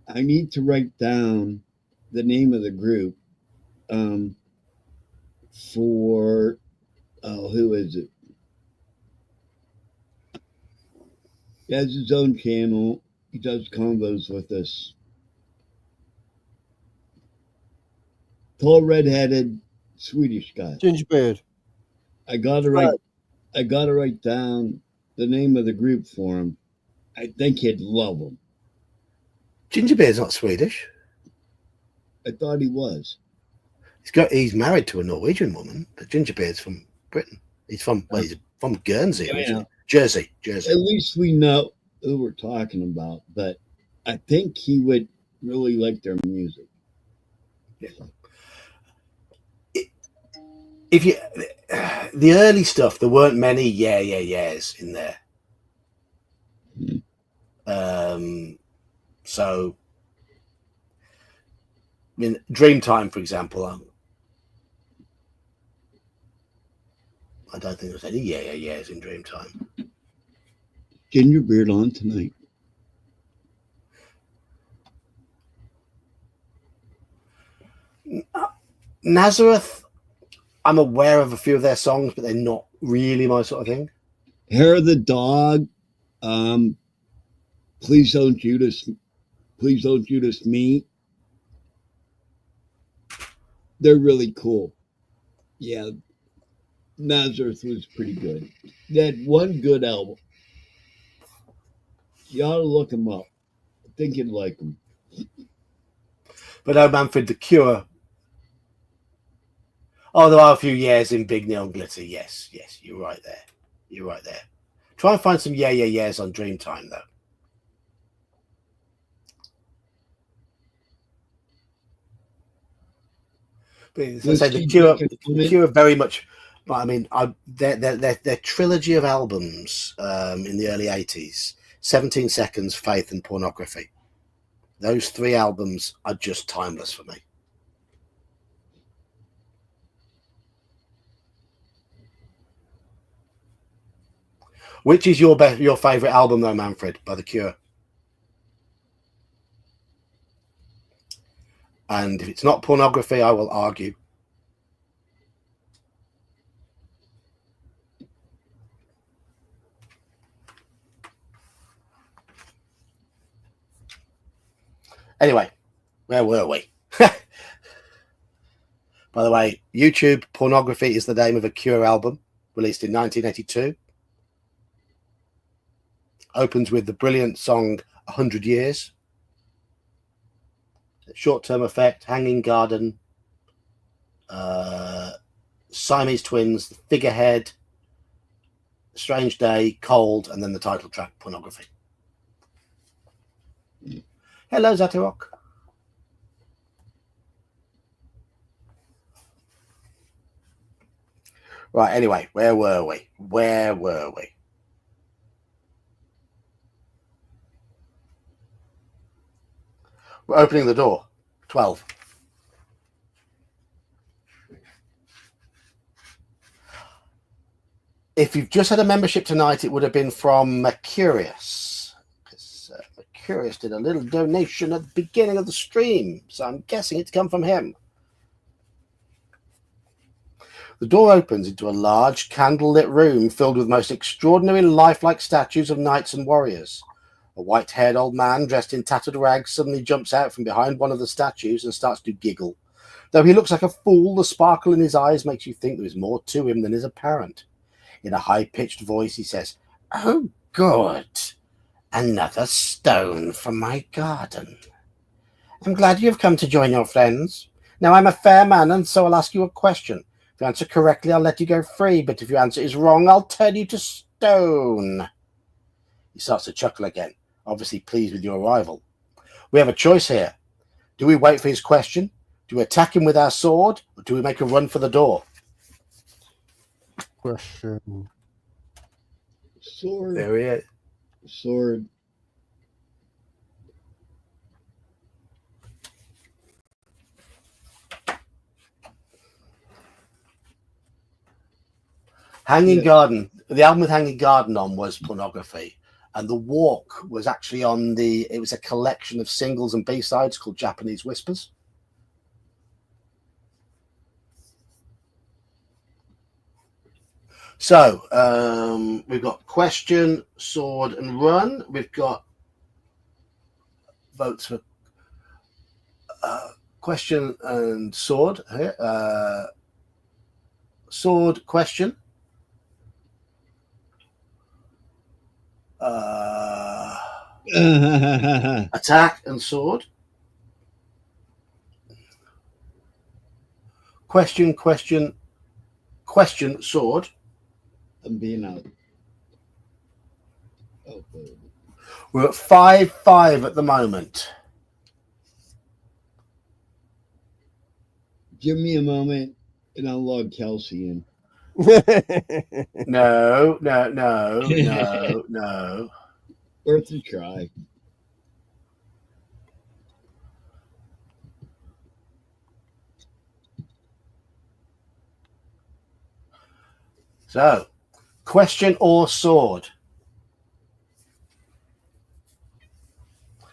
I need to write down the name of the group for who is it? He has his own channel. He does combos with us. Tall, redheaded Swedish guy. Gingerbeard. I gotta write down the name of the group for him. I think he'd love them. Gingerbeard's not Swedish. I thought he was. He's married to a Norwegian woman, but Gingerbeard's from Britain. He's from Guernsey, originally. Jersey. At least we know who we're talking about, but I think he would really like their music. Yeah. The early stuff, there weren't many yeahs in there. So, I mean, Dreamtime, for example, I don't think there's any yeahs in Dreamtime. Gingerbeard on tonight. Nazareth, I'm aware of a few of their songs, but they're not really my sort of thing. Hair of the Dog. Please don't Judas Me. They're really cool. Yeah, Nazareth was pretty good. They had one good album. You ought to look them up. I think you'd like them. But oh, Manfred, The Cure. Oh, there are a few yeahs in Big Neon Glitter. Yes, you're right there. Try and find some yeahs on Dreamtime, though. But as I say, the Cure very much. I mean, their trilogy of albums in the early 80s, 17 Seconds, Faith, and Pornography. Those three albums are just timeless for me. Which is your favorite album, though, Manfred, by The Cure? And if it's not Pornography, I will argue. Anyway, where were we? By the way, YouTube, Pornography is the name of a Cure album released in 1982. Opens with the brilliant song 100 Years. Short-term effect, Hanging Garden, Siamese Twins, The Figurehead, Strange Day, Cold, and then the title track, Pornography. Hello, Zatirok. Right, anyway, where were we? We're opening the door. 12. If you've just had a membership tonight, it would have been from Mercurius. Because Mercurius did a little donation at the beginning of the stream, so I'm guessing it's come from him. The door opens into a large candlelit room filled with most extraordinary lifelike statues of knights and warriors. A white-haired old man dressed in tattered rags suddenly jumps out from behind one of the statues and starts to giggle. Though he looks like a fool, the sparkle in his eyes makes you think there is more to him than is apparent. In a high-pitched voice, he says, "Oh, good. Another stone from my garden. I'm glad you've come to join your friends. Now, I'm a fair man, and so I'll ask you a question. If you answer correctly, I'll let you go free, but if your answer is wrong, I'll turn you to stone." He starts to chuckle again, obviously pleased with your arrival. We have a choice here. Do we wait for his question? Do we attack him with our sword? Or do we make a run for the door? Question. Sword. There he is. Sword. Hanging Yeah. Garden. The album with Hanging Garden on was Pornography. And The Walk was actually on it was a collection of singles and B-sides called Japanese Whispers. So we've got question, sword, and run. We've got votes for question and sword here. Sword, question. Attack and sword. Question, sword. I'm being out. Oh, We're at 5-5 at the moment. give me a moment and I'll log Kelsey in. No. Worth a try. So, question or sword?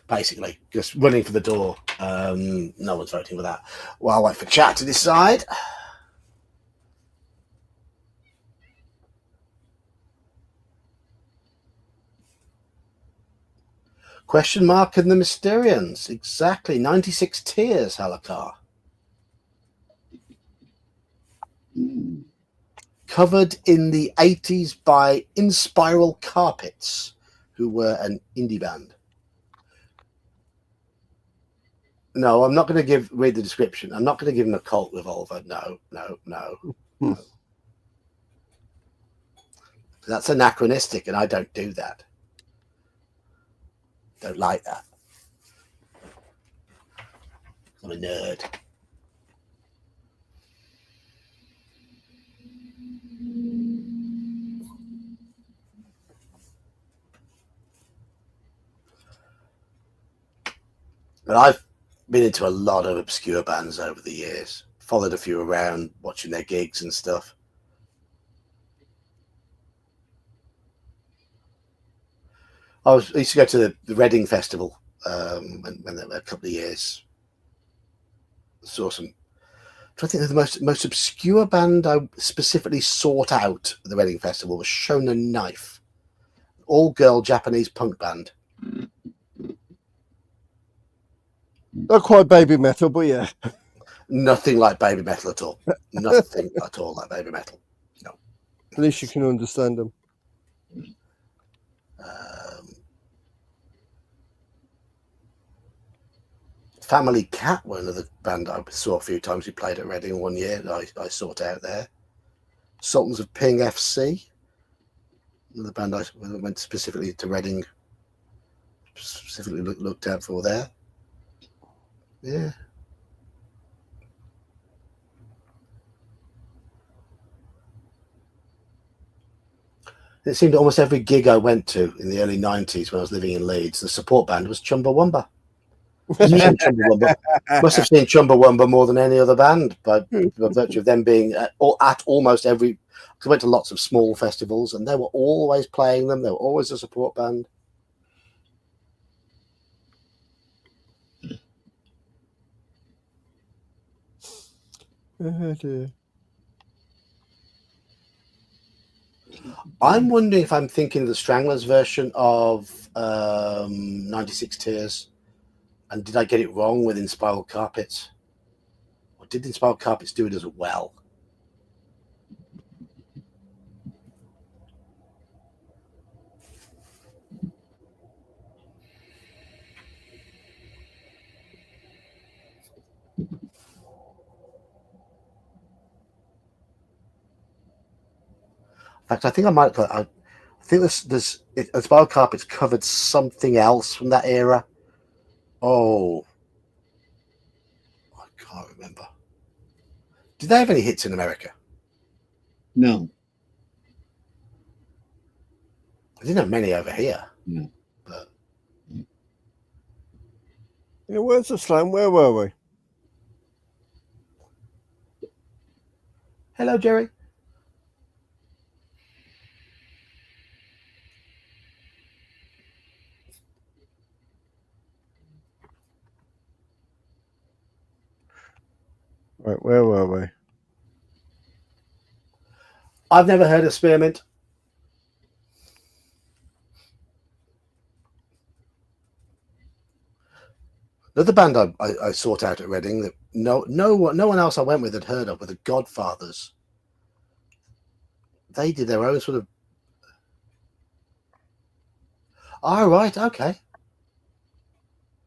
Basically, just running for the door. No one's voting for that. Well, I'll wait for chat to decide. Question mark and the Mysterians. Exactly. 96 Tears, Halakar. Covered in the 80s by Inspiral Carpets, who were an indie band. No, I'm not going to read the description. I'm not going to give him a Colt revolver. No. That's anachronistic, and I don't do that. Don't like that. I'm a nerd. But I've been into a lot of obscure bands over the years. Followed a few around, watching their gigs and stuff. I used to go to the Reading Festival when there were a couple of years. Saw some. I think the most obscure band I specifically sought out at the Reading Festival was Shonen Knife, all-girl Japanese punk band. Not quite baby metal, but yeah. Nothing like baby metal at all. Nothing at all like baby metal. No. At least you can understand them. Family Cat were another band I saw a few times. We played at Reading one year. I sought out there. Sultans of Ping FC, another band I went specifically to Reading, specifically looked out for there. Yeah. It seemed almost every gig I went to in the early 90s when I was living in Leeds, the support band was Chumbawamba. Must have seen Chumbawamba more than any other band by virtue of them being at almost every. I went to lots of small festivals and they were always playing them. They were always a support band. Oh, dear. I'm wondering if I'm thinking of the Stranglers version of 96 Tears. And did I get it wrong with Inspiral Carpets? Or did Inspiral Carpets do it as well? In fact, I think I might. I think Inspiral Carpets covered something else from that era. Oh, I can't remember. Did they have any hits in America? No. I didn't have many over here. No. But Yeah, where's the slam? Where were we? hello, Jerry. Right, where were we? I've never heard of Spearmint. Another band I sought out at Reading that no one else I went with had heard of were the Godfathers. They did their own sort of. Oh, right, okay.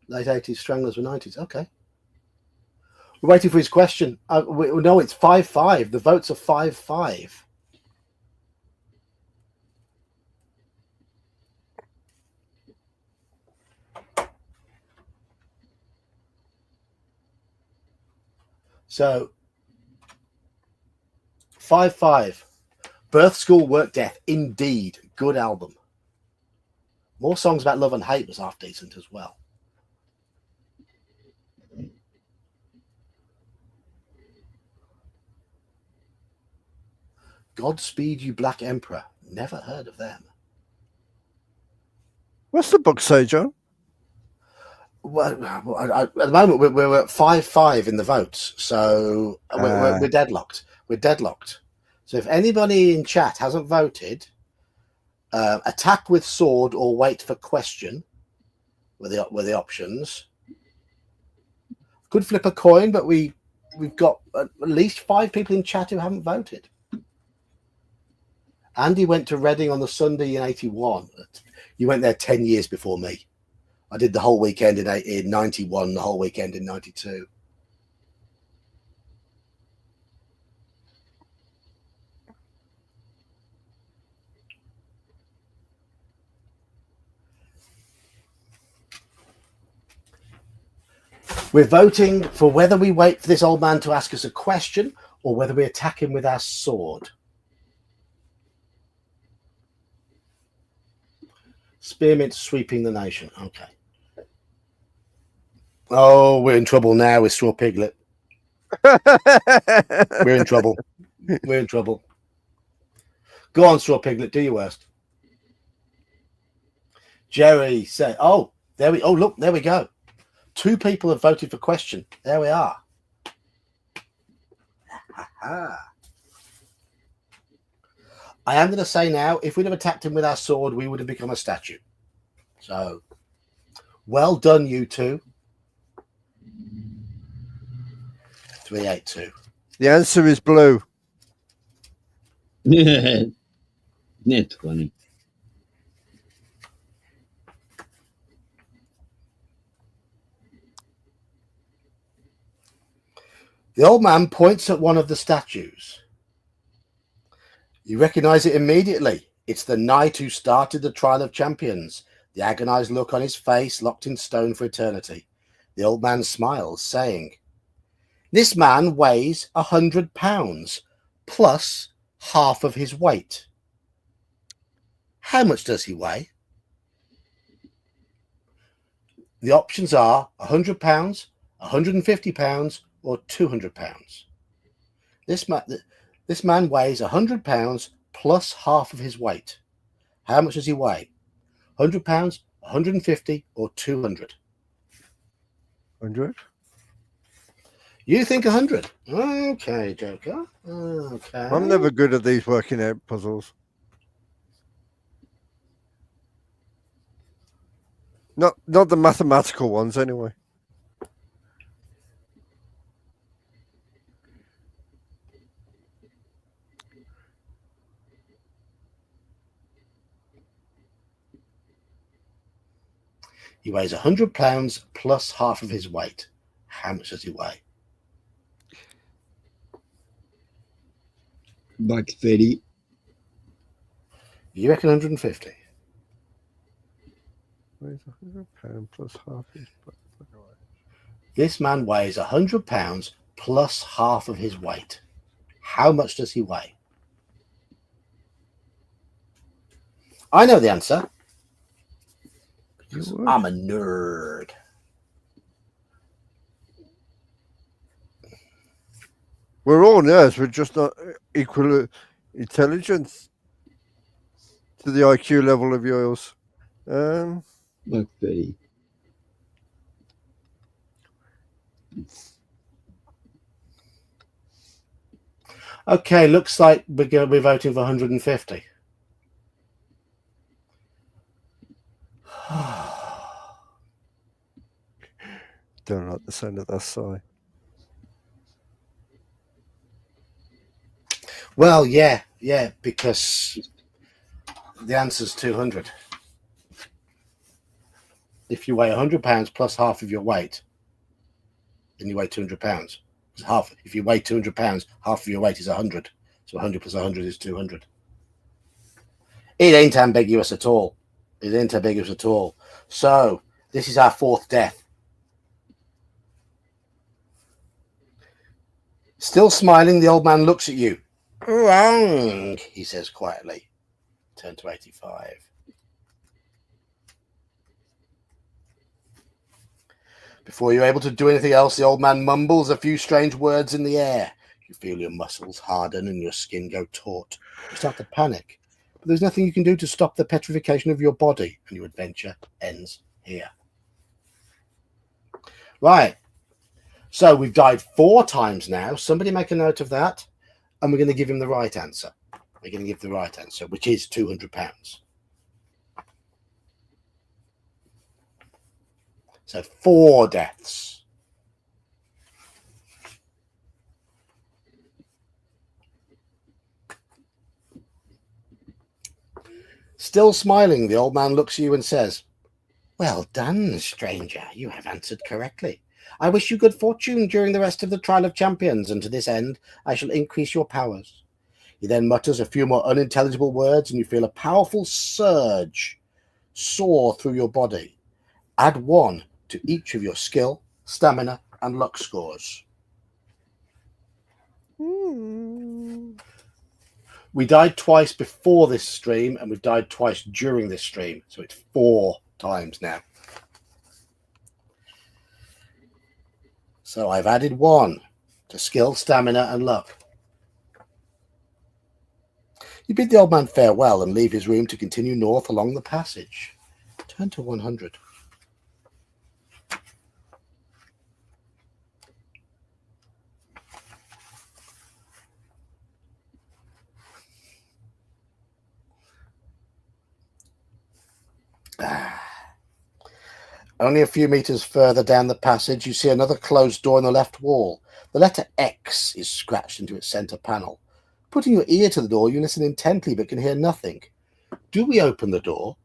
Late 80s, Stranglers were 90s. Okay. We're waiting for his question. No, it's 5-5. The votes are 5-5. So 5-5. Birth, School, Work, Death. Indeed. Good album. More songs about love and hate was half decent as well. Godspeed You Black Emperor. Never heard of them. What's the book say, John? Well, at the moment we're at 5-5 in the votes, so we're deadlocked. We're deadlocked. So if anybody in chat hasn't voted, attack with sword or wait for question were the options. Could flip a coin, but we've got at least 5 people in chat who haven't voted. Andy went to Reading on the Sunday in 81. You went there 10 years before me. I did the whole weekend in 91, the whole weekend in 92. We're voting for whether we wait for this old man to ask us a question or whether we attack him with our sword. Spearmint sweeping the nation. Okay. Oh, we're in trouble now with Straw Piglet. We're in trouble. We're in trouble. Go on, Straw Piglet. Do your worst. Jerry said, "Oh, look, there we go. 2 people have voted for question. There we are." I am going to say now, if we'd have attacked him with our sword, we would have become a statue. So, well done, you two. 382. The answer is blue. That's funny. The old man points at one of the statues. You recognize it immediately. It's the knight who started the trial of champions, the agonized look on his face locked in stone for eternity. The old man smiles, saying, "This man weighs 100 pounds, plus half of his weight." How much does he weigh? The options are 100 pounds, 150 pounds, or 200 pounds. This man weighs 100 pounds plus half of his weight. How much does he weigh? 100 pounds, 150, or 200? 100. You think 100? Okay, Joker. Okay. I'm never good at these working out puzzles. Not the mathematical ones, anyway. He weighs 100 pounds plus half of his weight. How much does he weigh? Buck 50. You reckon 150? Weighs 100 pounds plus half his weight. This man weighs 100 pounds plus half of his weight. How much does he weigh? I know the answer. I'm a nerd. We're all nerds. We're just not equal intelligence to the IQ level of yours. Buck 50. Okay, looks like we're voting for 150. Don't like the sound of that sigh. Well, yeah, because the answer's 200. If you weigh 100 pounds plus half of your weight, then you weigh 200 pounds. If you weigh 200 pounds, half of your weight is 100. So 100 plus 100 is 200. It ain't ambiguous at all. It ain't ambiguous at all. So this is our fourth death. Still smiling, the old man looks at you. "Wrong," he says quietly. Turn to 85. Before you're able to do anything else, the old man mumbles a few strange words in the air. You feel your muscles harden and your skin go taut. You start to panic, but there's nothing you can do to stop the petrification of your body, and your adventure ends here. Right. So we've died 4 times now. Somebody make a note of that, and we're going to give him the right answer. We're going to give the right answer, which is 200 pounds. So 4 deaths. Still smiling, the old man looks at you and says, "Well done, stranger. You have answered correctly. I wish you good fortune during the rest of the trial of champions, and to this end I shall increase your powers." He then mutters a few more unintelligible words, and you feel a powerful surge soar through your body. Add 1 to each of your skill, stamina, and luck scores. We died twice before this stream, and we've died twice during this stream, so it's 4 times now. So I've added 1 to skill, stamina, and luck. You bid the old man farewell and leave his room to continue north along the passage. Turn to 100. Only a few meters further down the passage, you see another closed door in the left wall. The letter X is scratched into its center panel. Putting your ear to the door, you listen intently but can hear nothing. Do we open the door,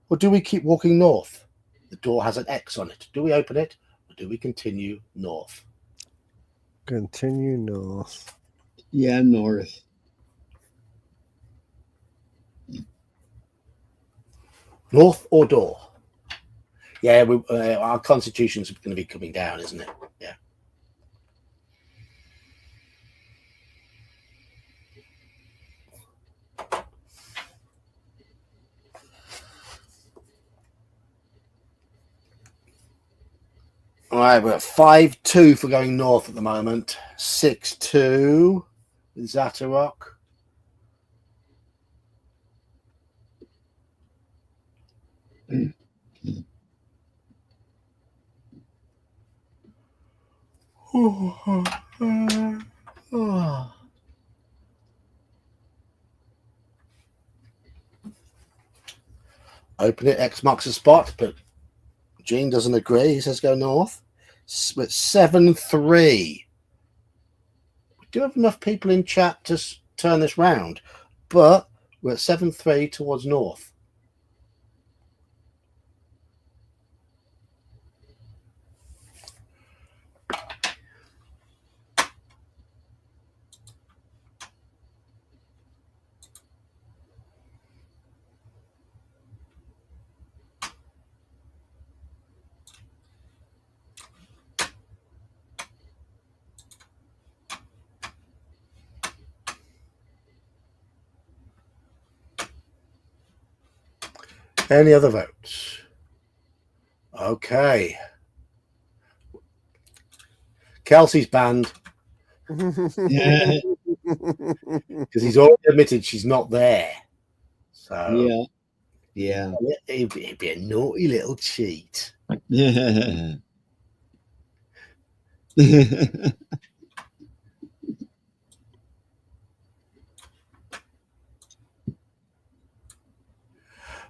or do we keep walking north? The door has an X on it. Do we open it, or do we continue north? Continue north. Yeah, north. North or door? Yeah, our constitution's going to be coming down, isn't it? Yeah. All right, we're at 5-2 for going north at the moment. 6-2 with Zatarok. Open it, X marks the spot, but Gene doesn't agree. He says go north. We're at 7-3. We do have enough people in chat to turn this round, but we're at 7-3 towards north. Any other votes? Okay. Kelsey's banned Yeah, because he's already admitted she's not there. So yeah. it'd be a naughty little cheat. Yeah.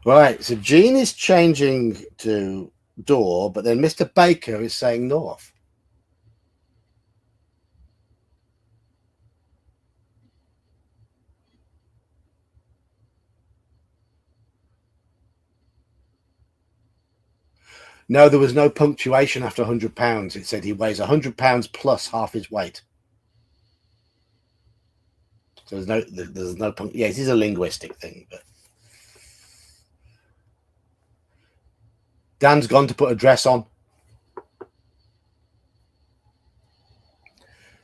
Right, so Gene is changing to door, but then Mr. Baker is saying north. No, there was no punctuation after £100. It said he weighs £100 plus half his weight. So there's no punct. Yeah, it is a linguistic thing, but Dan's gone to put a dress on.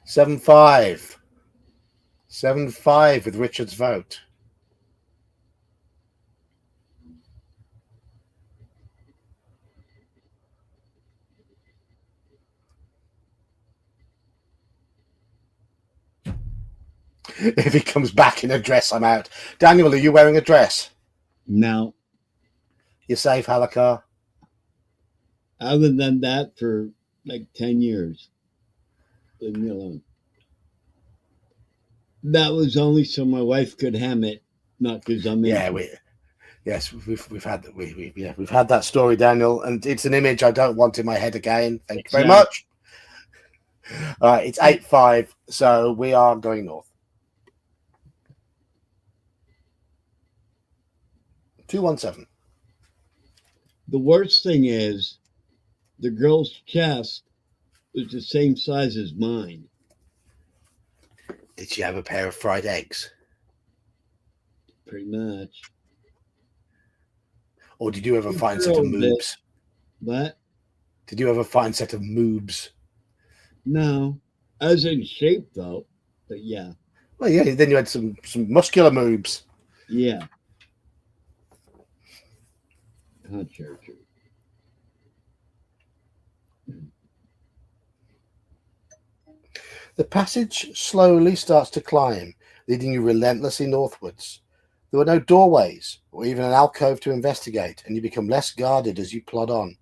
7-5. 7-5 with Richard's vote. If he comes back in a dress, I'm out. Daniel, are you wearing a dress? No, You're safe, Halakar? other than that, for like 10 years. Leave me alone. That was only so my wife could hem it, not because I'm in. Yeah, we've had that. We've had that story, Daniel, and it's an image I don't want in my head again. Thank you very much. All right, it's 8-5, so we are going north. 217. The worst thing is the girl's chest was the same size as mine. Did she have a pair of fried eggs, Pretty much. or did you have a fine set of Girl did. moobs? But Did you have a fine set of moobs? no, I was in shape though. But yeah, Well, yeah. Then you had some muscular moobs. yeah. Hot charger. The passage slowly starts to climb, leading you relentlessly northwards. There were no doorways or even an alcove to investigate, and you become less guarded as you plod on.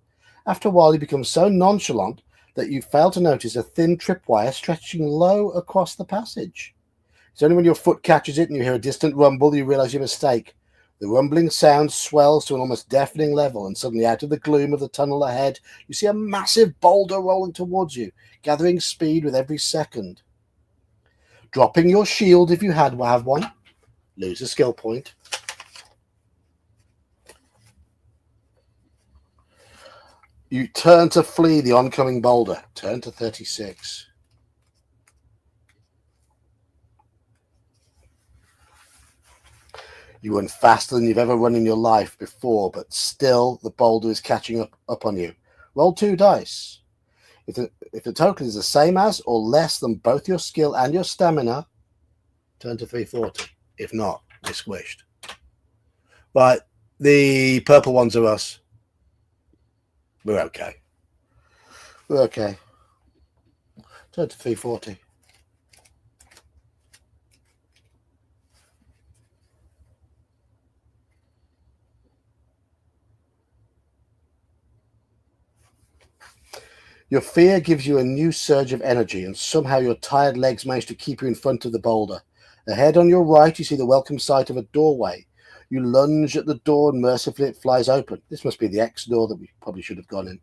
After a while, you become so nonchalant that you fail to notice a thin tripwire stretching low across the passage. It's only when your foot catches it and you hear a distant rumble that you realize your mistake. The rumbling sound swells to an almost deafening level, and suddenly out of the gloom of the tunnel ahead, you see a massive boulder rolling towards you, gathering speed with every second. Dropping your shield if you have one, lose a skill point. You turn to flee the oncoming boulder. Turn to 36. You run faster than you've ever run in your life before, but still the boulder is catching up on you. Roll 2 dice. If the total is the same as or less than both your skill and your stamina, turn to 340. If not, you're squished. Right, the purple ones are us. We're okay. We're okay. Turn to 340. Your fear gives you a new surge of energy, and somehow your tired legs manage to keep you in front of the boulder. Ahead on your right, you see the welcome sight of a doorway. You lunge at the door, and mercifully it flies open. This must be the X door that we probably should have gone in.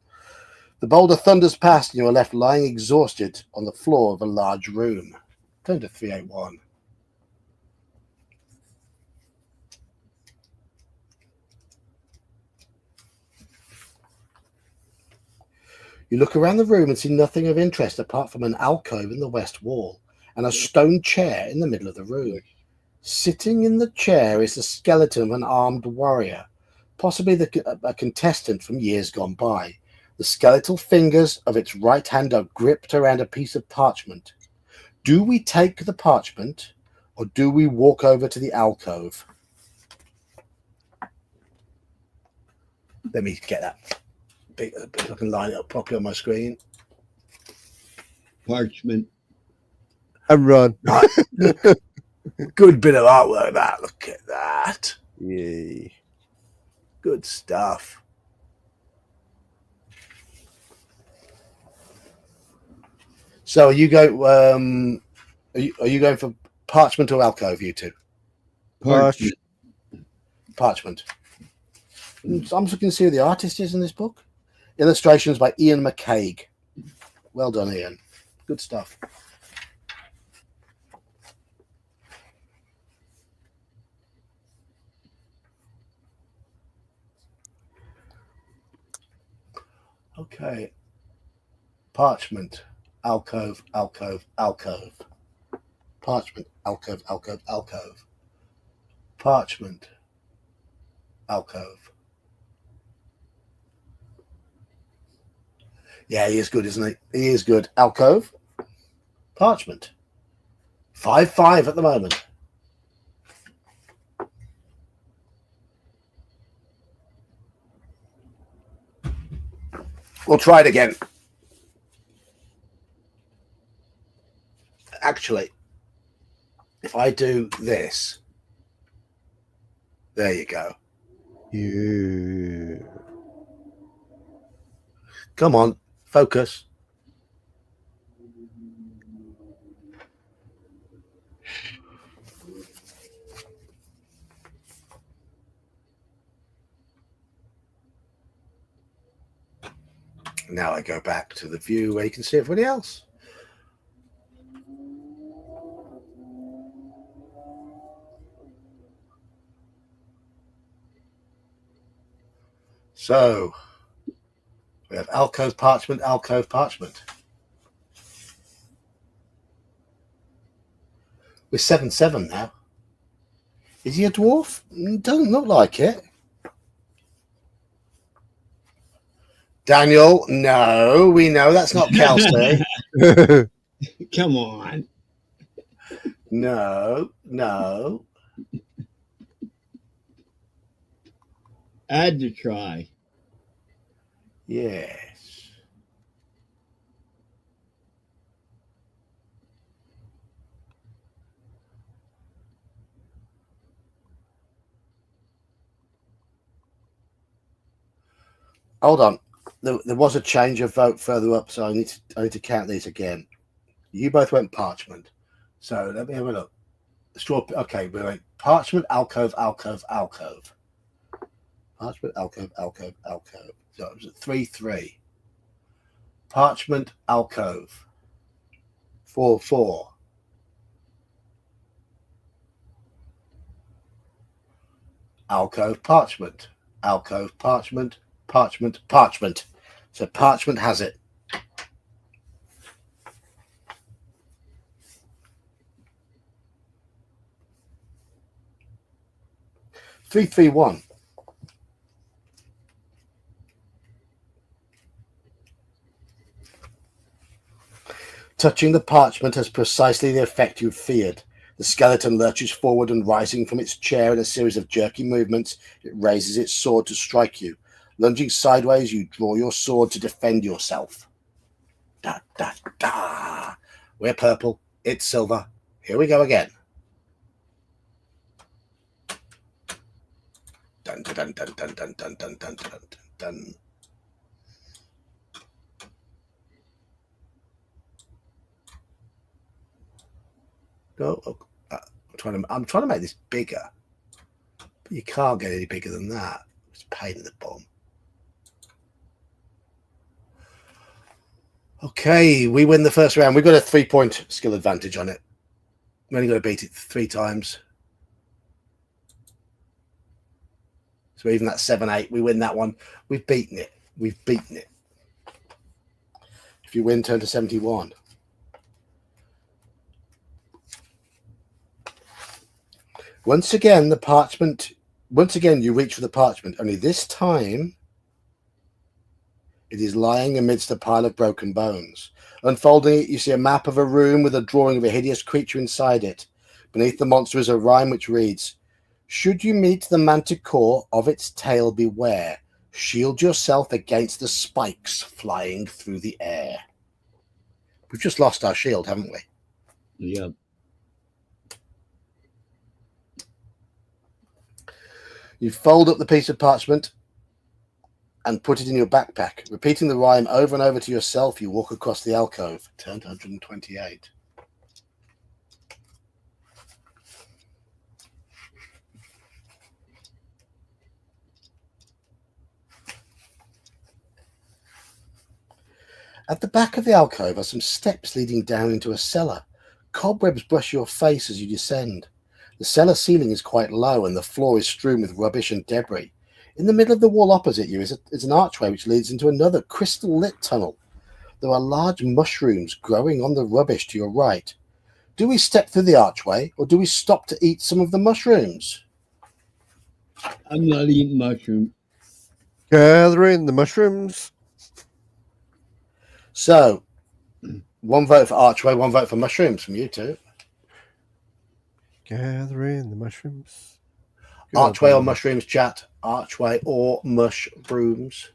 The boulder thunders past, and you are left lying exhausted on the floor of a large room. Turn to 381. You look around the room and see nothing of interest apart from an alcove in the west wall and a stone chair in the middle of the room. Sitting in the chair is the skeleton of an armed warrior, possibly a contestant from years gone by. The skeletal fingers of its right hand are gripped around a piece of parchment. Do we take the parchment or do we walk over to the alcove? Let me get that. I can line it up properly on my screen. Parchment. And run. Right. Good bit of artwork, that. Look at that. Yay. Good stuff. So, are you going? Are you going for parchment or alcove? You two. Parchment. Parchment. I'm just looking to see who the artist is in this book. Illustrations by Ian McCaig. Well done, Ian. Good stuff. Okay. Parchment. Alcove, alcove, alcove. Parchment. Alcove, alcove, alcove. Parchment. Alcove. Yeah, he is good, isn't he? He is good. Alcove. Parchment. 5-5 at the moment. We'll try it again. Actually, if I do this, there you go. Yeah. Come on, focus. Now I go back to the view where you can see everybody else. So we have alcove parchment, alcove parchment. We're 7-7 now. Is he a dwarf? Doesn't look like it. Daniel, no, we know that's not Kelsey. Come on. No. I had to try. Yes. Hold on. There was a change of vote further up, so I need to count these again. You both went parchment. So let me have a look. Straw. Okay, we went parchment, alcove, alcove, alcove. Parchment, alcove, alcove, alcove. So it was a 3-3. Parchment, alcove. 4-4. Alcove, parchment. Alcove, parchment. Parchment, parchment. So parchment has it. 331. Touching the parchment has precisely the effect you feared. The skeleton lurches forward and, rising from its chair in a series of jerky movements, it raises its sword to strike you. Lunging sideways, you draw your sword to defend yourself. Da, da, da. We're purple. It's silver. Here we go again. Dun, dun, dun, dun, dun, dun, dun, dun, dun, dun, dun. Oh, I'm trying to make this bigger, but you can't get any bigger than that. It's a pain in the bum. Okay, we win the first round. We've got a 3-point skill advantage on it. We only got to beat it 3 times. So even that 7-8, we win that one. We've beaten it. We've beaten it. If you win, turn to 71. Once again, you reach for the parchment. Only this time, it is lying amidst a pile of broken bones. Unfolding it, you see a map of a room with a drawing of a hideous creature inside it. Beneath the monster is a rhyme which reads, "Should you meet the manticore, of its tail beware. Shield yourself against the spikes flying through the air." We've just lost our shield, haven't we? Yep. You fold up the piece of parchment and put it in your backpack. Repeating the rhyme over and over to yourself, you walk across the alcove. Turn to 128. At the back of the alcove are some steps leading down into a cellar. Cobwebs brush your face as you descend. The cellar ceiling is quite low and the floor is strewn with rubbish and debris. In the middle of the wall opposite you is an archway which leads into another crystal-lit tunnel. There are large mushrooms growing on the rubbish to your right. Do we step through the archway or do we stop to eat some of the mushrooms? I'm not eating mushroom. Gathering the mushrooms. So, 1 vote for archway, 1 vote for mushrooms from you two. Gathering the mushrooms. Good Archway or idea. mushrooms, chat? Archway or mushrooms?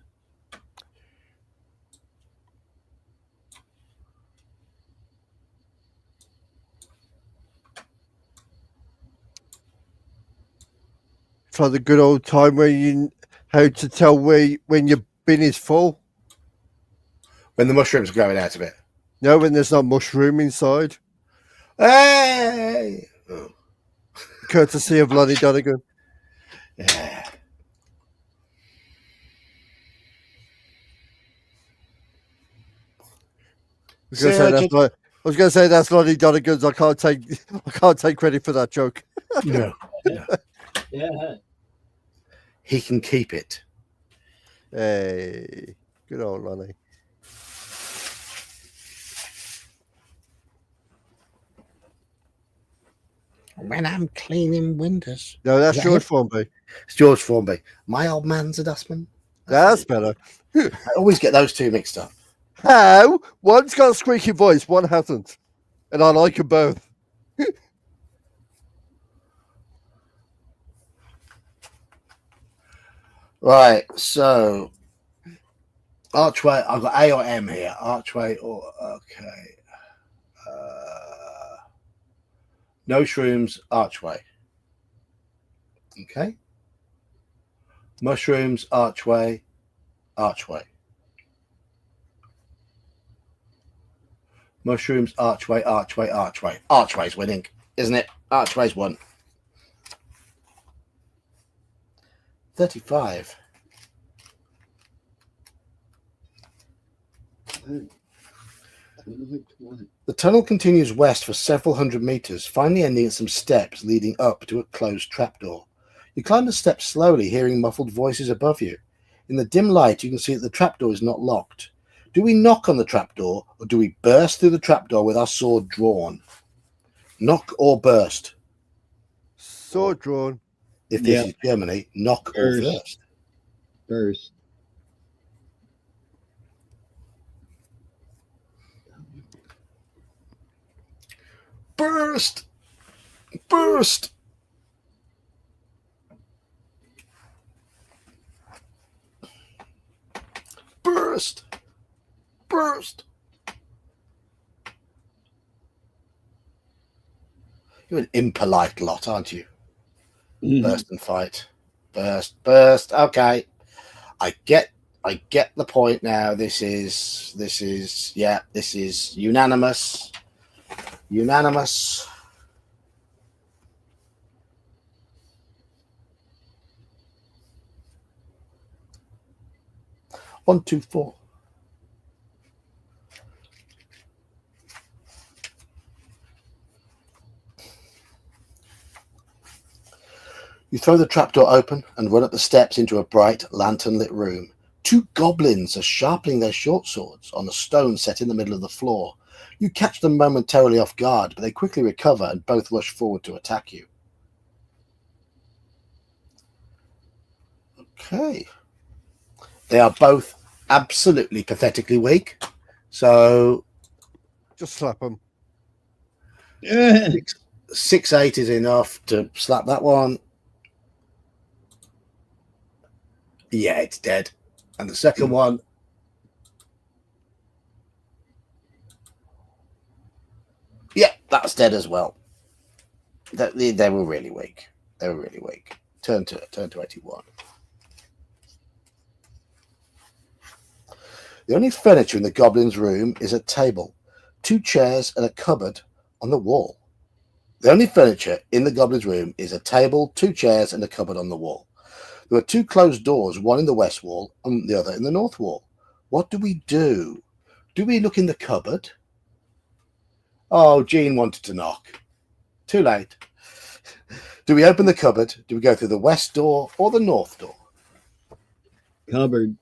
For the good old time where you how to tell when your bin is full. When the mushrooms are growing out of it. No, when there's no mushroom inside. Hey! Oh, Courtesy of Lonnie Donegan. yeah. I was going to say that's Lonnie Donegan's. I can't take credit for that joke. No. Yeah. He can keep it. Hey, good old Lonnie. When I'm cleaning windows. No, that's Is that George him? Formby. It's George Formby. My old man's a dustman. That's better. I always get those two mixed up. How? One's got a squeaky voice, one hasn't. And I like them both. Right, so archway. I've got A or M here. Archway or okay. No shrooms. Archway. Okay. Mushrooms. Archway. Archway. Mushrooms. Archway. Archway. Archway. Archway's winning, isn't it? Archway's won. 35. The tunnel continues west for several hundred meters, finally ending at some steps leading up to a closed trapdoor. You climb the steps slowly, hearing muffled voices above you. In the dim light, you can see that the trapdoor is not locked. Do we knock on the trapdoor, or do we burst through the trapdoor with our sword drawn? Knock or burst? Sword drawn. If this Yep. is Germany, knock or First. first. First. Burst! Burst! Burst! Burst! You're an impolite lot, aren't you? Mhm. Burst and fight. Burst, burst. Okay. I get the point now. This is unanimous. Unanimous. One, two, four. You throw the trapdoor open and run up the steps into a bright, lantern-lit room. Two goblins are sharpening their short swords on a stone set in the middle of the floor. You catch them momentarily off guard, but they quickly recover and both rush forward to attack you. Okay. They are both absolutely pathetically weak. So Just slap them. 6-8 is enough to slap that one. Yeah, it's dead. And the second one, yeah, that's dead as well. They were really weak. They were really weak. Turn to 81. The only furniture in the goblin's room is a table, 2 chairs, and a cupboard on the wall. The only furniture in the goblin's room is a table, 2 chairs, and a cupboard on the wall. There are 2 closed doors, one in the west wall and the other in the north wall. What do we do? Do we look in the cupboard? Oh, Jean wanted to knock. Too late. Do we open the cupboard? Do we go through the west door or the north door? Cupboard.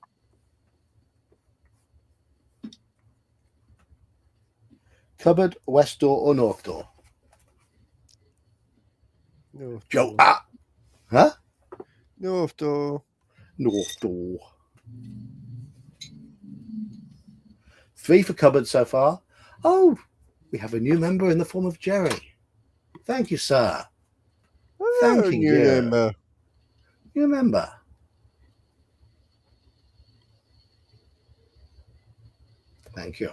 Cupboard, west door or north door? North Joe, door. Huh? North door. North door. 3 for cupboard so far. Oh, we have a new member in the form of Jerry. Thank you, sir. Thank you. Member. New member. Thank you.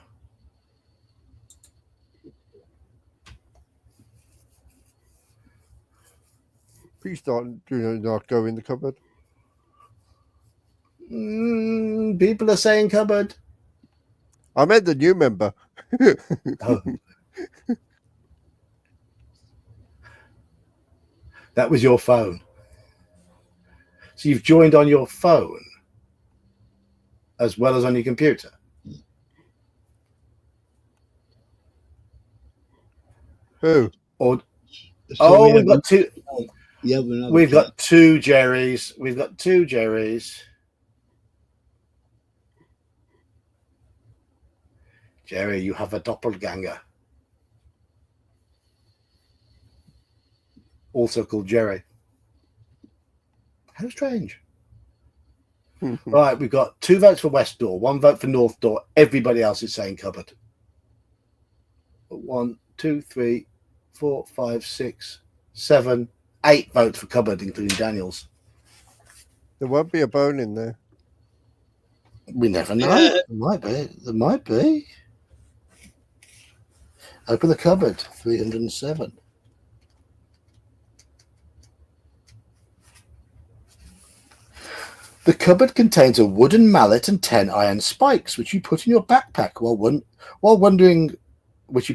Please do not go in the cupboard. People are saying cupboard. I meant the new member. Oh. That was your phone. So you've joined on your phone as well as on your computer. Who? Or So we've got 2. We've got 2 Jerrys. We've got 2 Jerrys. Jerry, you have a doppelganger. Also called Jerry. How strange. Right, we've got 2 votes for west door, 1 vote for north door. Everybody else is saying cupboard. 1, 2, 3, 4, 5, 6, 7, 8 votes for cupboard, including Daniel's. There won't be a bone in there. We never know. There might be. There might be. Open the cupboard. 307. The cupboard contains a wooden mallet and 10 iron spikes, which you put in your backpack while wondering which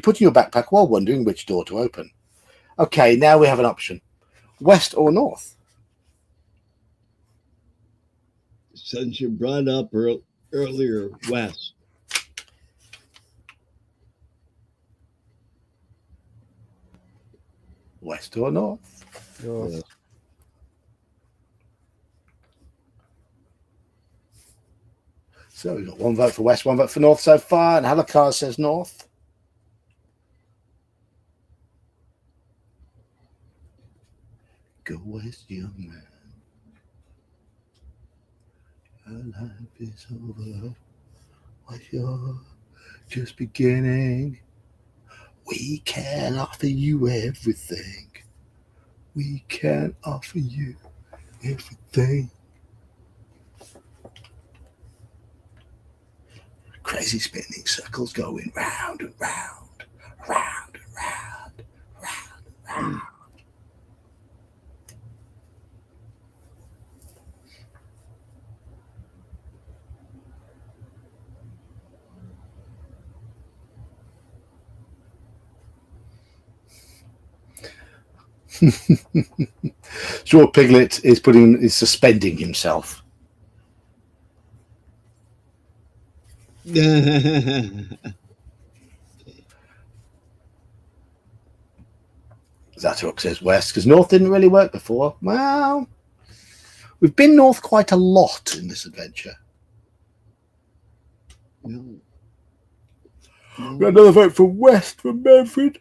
door to open. Okay, now we have an option: west or north. Since you brought up earlier, west. West or north. North. So we've got 1 vote for west, 1 vote for north so far, and Halakar says north. Go west, young man. Your life is over. But you're just beginning. We can offer you everything. We can offer you everything. Crazy spinning circles going round and round, round and round, round and round. Straw Piglet is suspending himself. Zatarok says west because north didn't really work before. Well, we've been north quite a lot in this adventure. No. Got another vote for west from Manfred.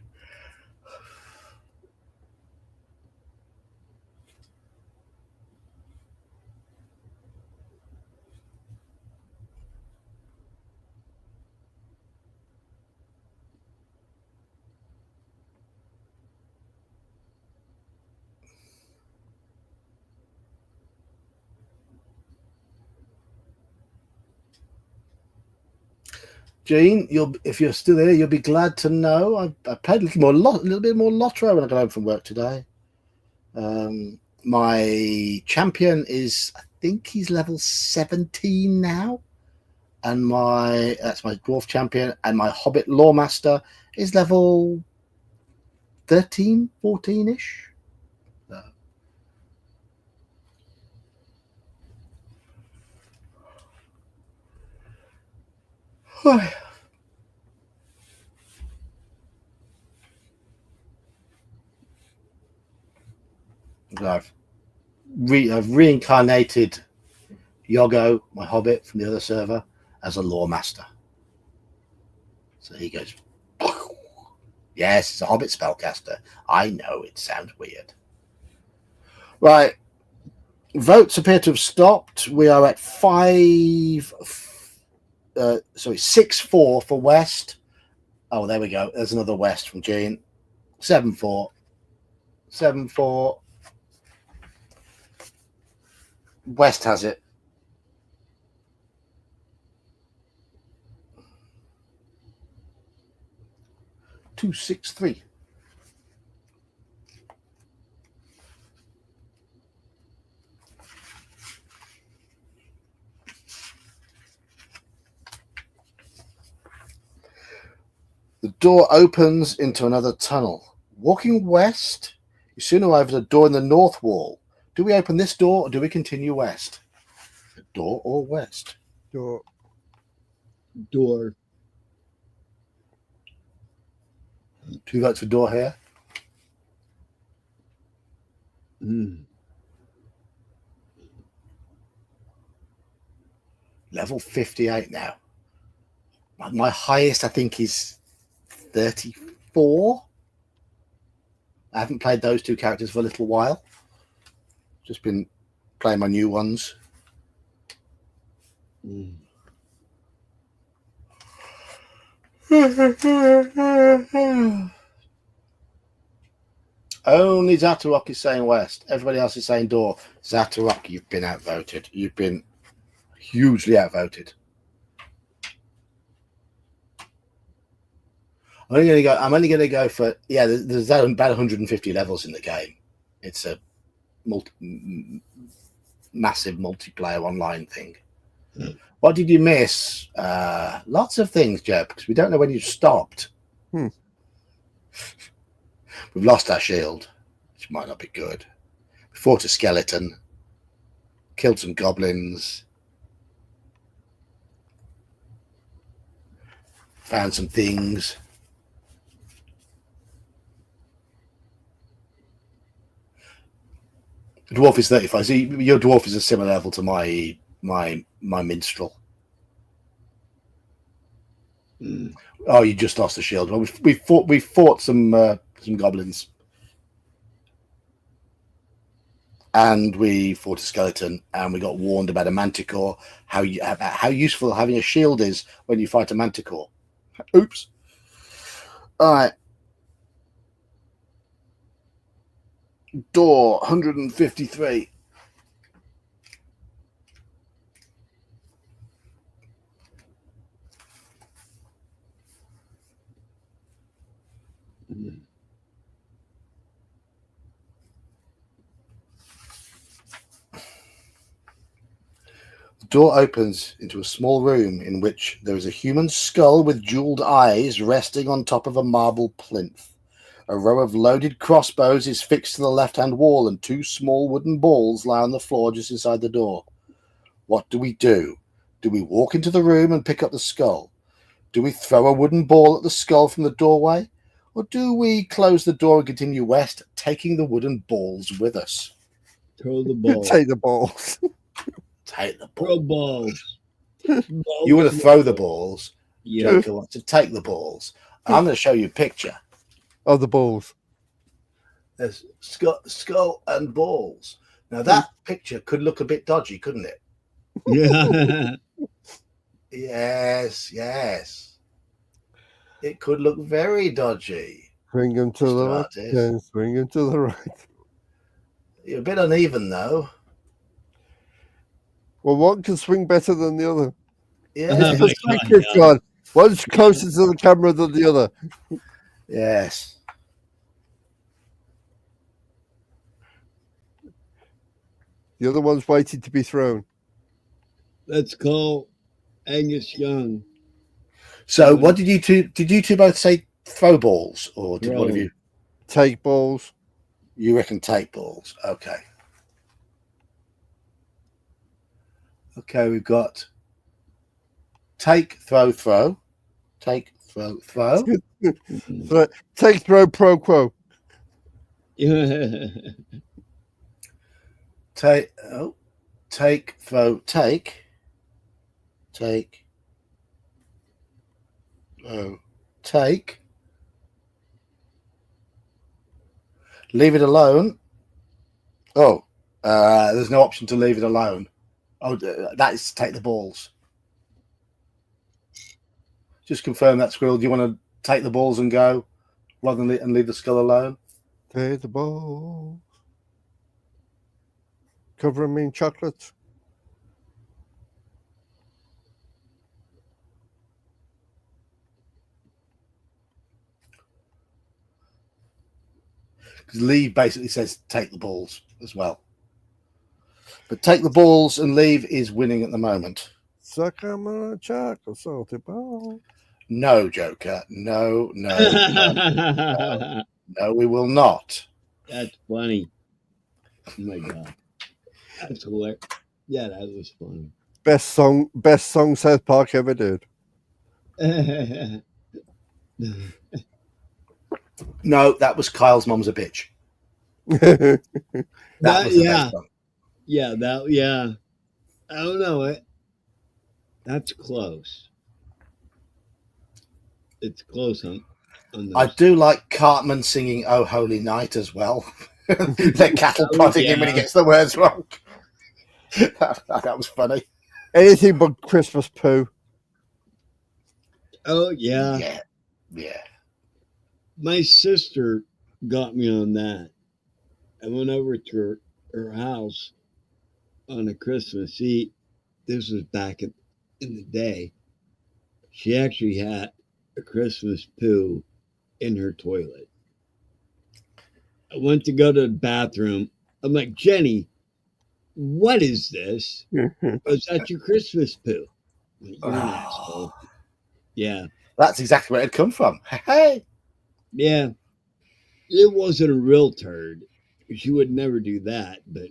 Gene, if you're still there, you'll be glad to know I played a little bit more Lotro when I got home from work today. My champion I think he's level 17 now, and that's my dwarf champion, and my hobbit lawmaster is level 13, 14-ish. I've reincarnated Yogo, my hobbit from the other server, as a lawmaster. So he goes, yes, it's a hobbit spellcaster. I know it sounds weird. Right. Votes appear to have stopped. We are at 6-4 for West. Oh, there we go. There's another West from Gene. 7-4. 7-4. West has it. Two, 6-3. The door opens into another tunnel. Walking west, you soon arrive at a door in the north wall. Do we open this door or do we continue west? A door or west? Door. Door. 2 votes for door here. Level 58 now. My highest, I think, is 34. I haven't played those 2 characters for a little while. Just been playing my new ones. Only Zatarok is saying west. Everybody else is saying door. Zatarok, you've been outvoted. You've been hugely outvoted. I'm only going to go for there's about 150 levels in the game. It's a massive multiplayer online thing. What did you miss? Lots of things, Joe, because we don't know when you stopped. We've lost our shield, which might not be good. We fought a skeleton, killed some goblins, found some things. The dwarf is 35. So your dwarf is a similar level to my minstrel. Oh, you just lost the shield. Well, we fought some goblins. and we fought a skeleton, and we got warned about a manticore. How useful having a shield is when you fight a manticore. Oops. All right. Door 153. The door opens into a small room in which there is a human skull with jeweled eyes resting on top of a marble plinth. A row of loaded crossbows is fixed to the left-hand wall, and 2 small wooden balls lie on the floor just inside the door. What do we do? Do we walk into the room and pick up the skull? Do we throw a wooden ball at the skull from the doorway? Or do we close the door and continue west, taking the wooden balls with us? Throw the ball. Take the balls. Take the Throw balls. balls. You want to throw the balls. Yeah. Joker wants to take the balls. I'm going to show you a picture. Of the balls. There's skull and balls. Now, that picture could look a bit dodgy, couldn't it? Yeah. Yes. It could look very dodgy. Swing him to the Mr. left Artist. and swing him to the right. You're a bit uneven, though. Well, one can swing better than the other. Yeah. Oh my God, Secret, yeah. John. One's closer to the camera than the other. Yes. The other one's waiting to be thrown. Let's call Angus Young. So, what did you two? Did you two both say throw balls, or did one of Throw. you? Take balls. You reckon take balls? Okay. Okay, we've got take, throw, throw. Take, throw, throw. Take, throw, pro quo. Take, take, throw, take. Take, throw, take. Leave it alone. Oh, there's no option to leave it alone. Oh, that is take the balls. Just confirm that, Squirrel. Do you want to take the balls and go rather than leave the skull alone? Take the balls. Cover them in chocolate. Because leave basically says take the balls as well. But take the balls and leave is winning at the moment. Suck them on a chocolate salty ball. No, Joker. No, we will not. That's funny. Oh my God. That's hilarious. Yeah, that was funny. Best song South Park ever did. No, that was Kyle's Mom's a Bitch. That was the best one. Yeah. I don't know. That's close. It's close on those. I do like Cartman singing "Oh Holy Night" as well. The cattle prodding him when he gets the words wrong. that was funny. Anything but Christmas poo. Oh yeah. Yeah. My sister got me on that. I went over to her house on a Christmas Eve. This was back in the day. She actually had a Christmas poo in her toilet. I went to go to the bathroom. I'm like, Jenny, what is this? Was that your Christmas poo? I'm like, you're an asshole. Yeah. That's exactly where it had come from. Hey. Yeah. It wasn't a real turd. She would never do that, but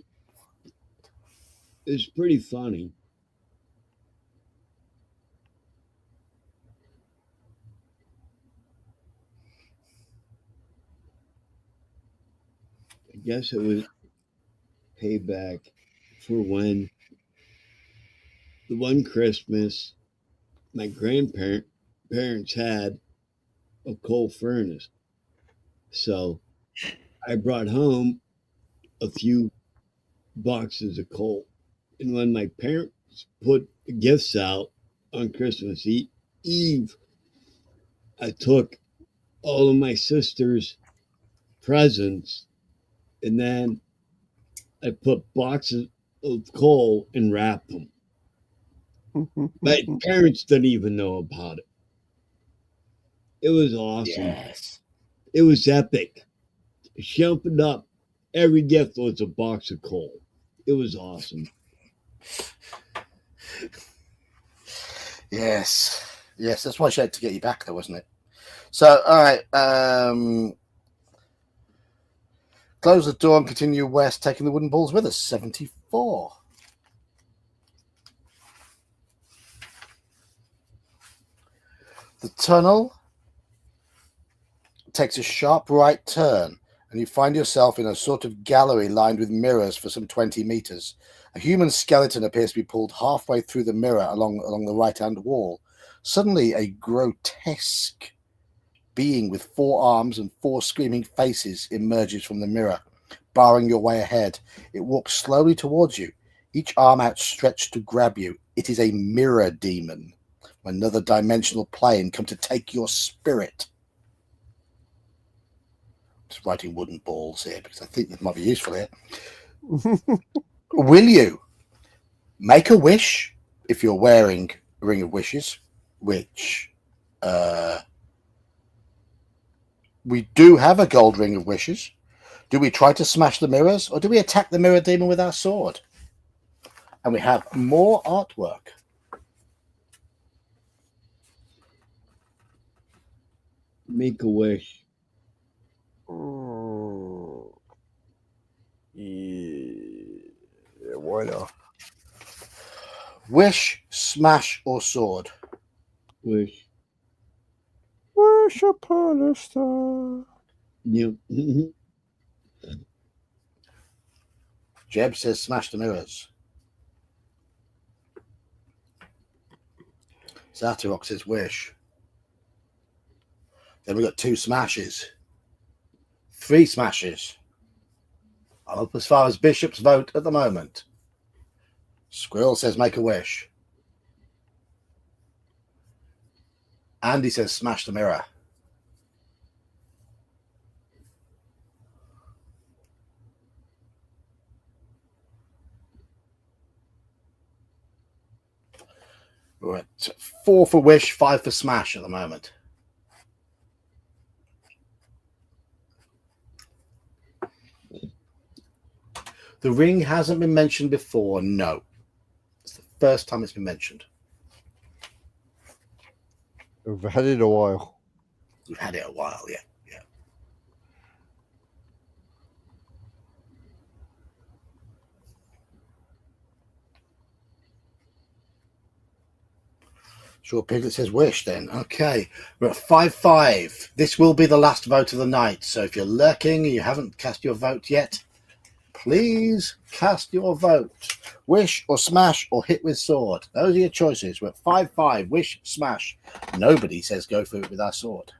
it's pretty funny. I guess it was payback for when the one Christmas my parents had a coal furnace. So I brought home a few boxes of coal. And when my parents put the gifts out on Christmas Eve, I took all of my sister's presents and then I put boxes of coal and wrapped them. My parents didn't even know about it. It was awesome. Yes. It was epic. She opened up. Every gift was a box of coal. It was awesome. Yes. Yes, that's why she had to get you back there, wasn't it? So, all right. Close the door and continue west, taking the wooden balls with us. 74. The tunnel takes a sharp right turn, and you find yourself in a sort of gallery lined with mirrors for some 20 meters. A human skeleton appears to be pulled halfway through the mirror along the right-hand wall. Suddenly, a grotesque being with 4 arms and 4 screaming faces emerges from the mirror, barring your way ahead. It walks slowly towards you, each arm outstretched to grab you. It is a mirror demon, another dimensional plane come to take your spirit. Just writing wooden balls here because I think that might be useful here. Will you make a wish if you're wearing a ring of wishes, which we do have a gold ring of wishes? Do we try to smash the mirrors, or do we attack the mirror demon with our sword? And we have more artwork. Make a wish. Yeah, why not? Wish, smash, or sword? Wish. Wish upon a star. Yep. Jeb says smash the mirrors. Zatarok says wish. Then we got 2 smashes. 3 smashes. I'm up as far as Bishop's vote at the moment. Squirrel says make a wish. Andy says smash the mirror. We're at 4 for wish, 5 for smash at the moment. The ring hasn't been mentioned before, no. It's the first time it's been mentioned. We've had it a while. We've had it a while, yeah. Sure, Piglet says wish then. Okay, we're at 5-5. This will be the last vote of the night. So if you're lurking and you haven't cast your vote yet, please cast your vote. Wish or smash or hit with sword. Those are your choices. We're at 5-5. Wish, smash. Nobody says go for it with our sword.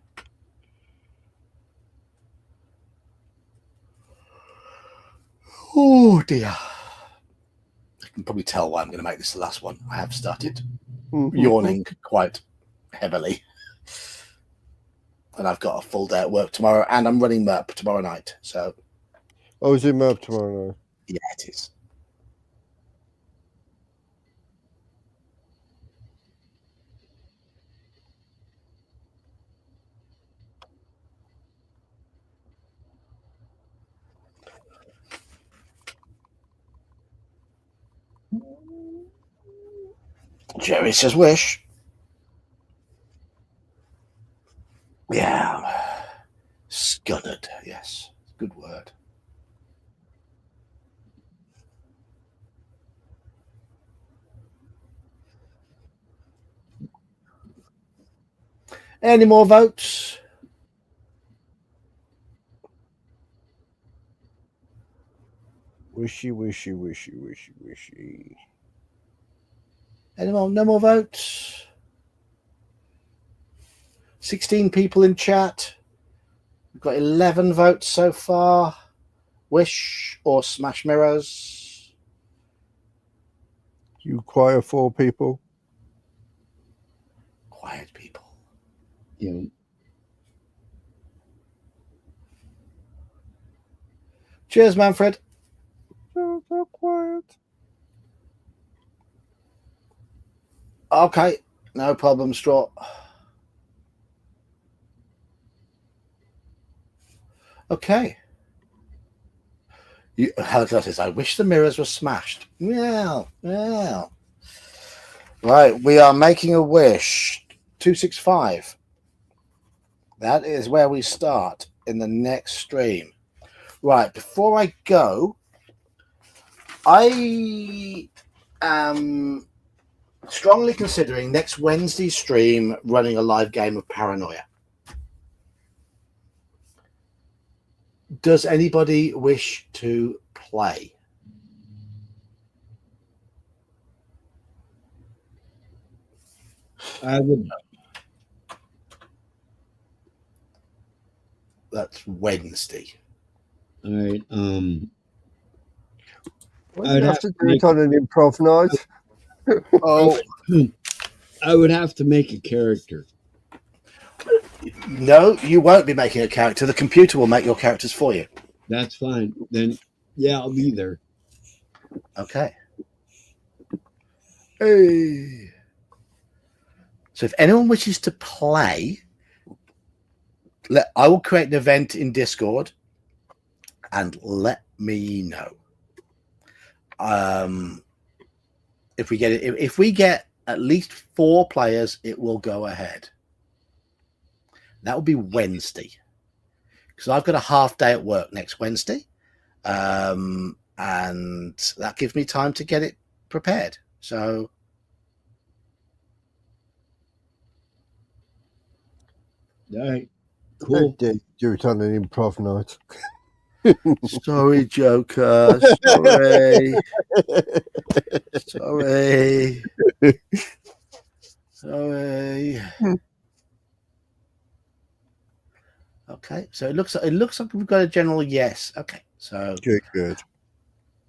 Oh dear. I can probably tell why I'm going to make this the last one. I have started yawning quite heavily. And I've got a full day at work tomorrow, and I'm running MERP tomorrow night. So, Oh, is it MERP tomorrow night? yeah, it is. Jerry says wish. Yeah. Scunnered, yes. Good word. Any more votes? Wishy, wishy, wishy, wishy, wishy. Any more? No more votes? 16 people in chat. We've got 11 votes so far. Wish or smash mirrors? You quiet 4 people. Quiet people. Yeah. Cheers, Manfred. So quiet. Okay, no problem, Straw. Okay. Helicopter says, I wish the mirrors were smashed. Yeah. Right, we are making a wish. 265. That is where we start in the next stream. Right, before I go, I am strongly considering next Wednesday's stream running a live game of Paranoia. Does anybody wish to play? I would. That's Wednesday. All right. Well, you have to do it on an improv night. Oh, I would have to make a character. no, you won't be making a character. The computer will make your characters for you. That's fine. Then, yeah, I'll be there. Okay. Hey. So if anyone wishes to play, I will create an event in Discord and let me know. If we get at least 4 players, it will go ahead. That will be Wednesday, because I've got a half day at work next Wednesday, and that gives me time to get it prepared. So All right. Cool. Do it on an improv night. sorry, Joker. Sorry. Sorry. Okay, so it looks like we've got a general yes. Okay, so Good.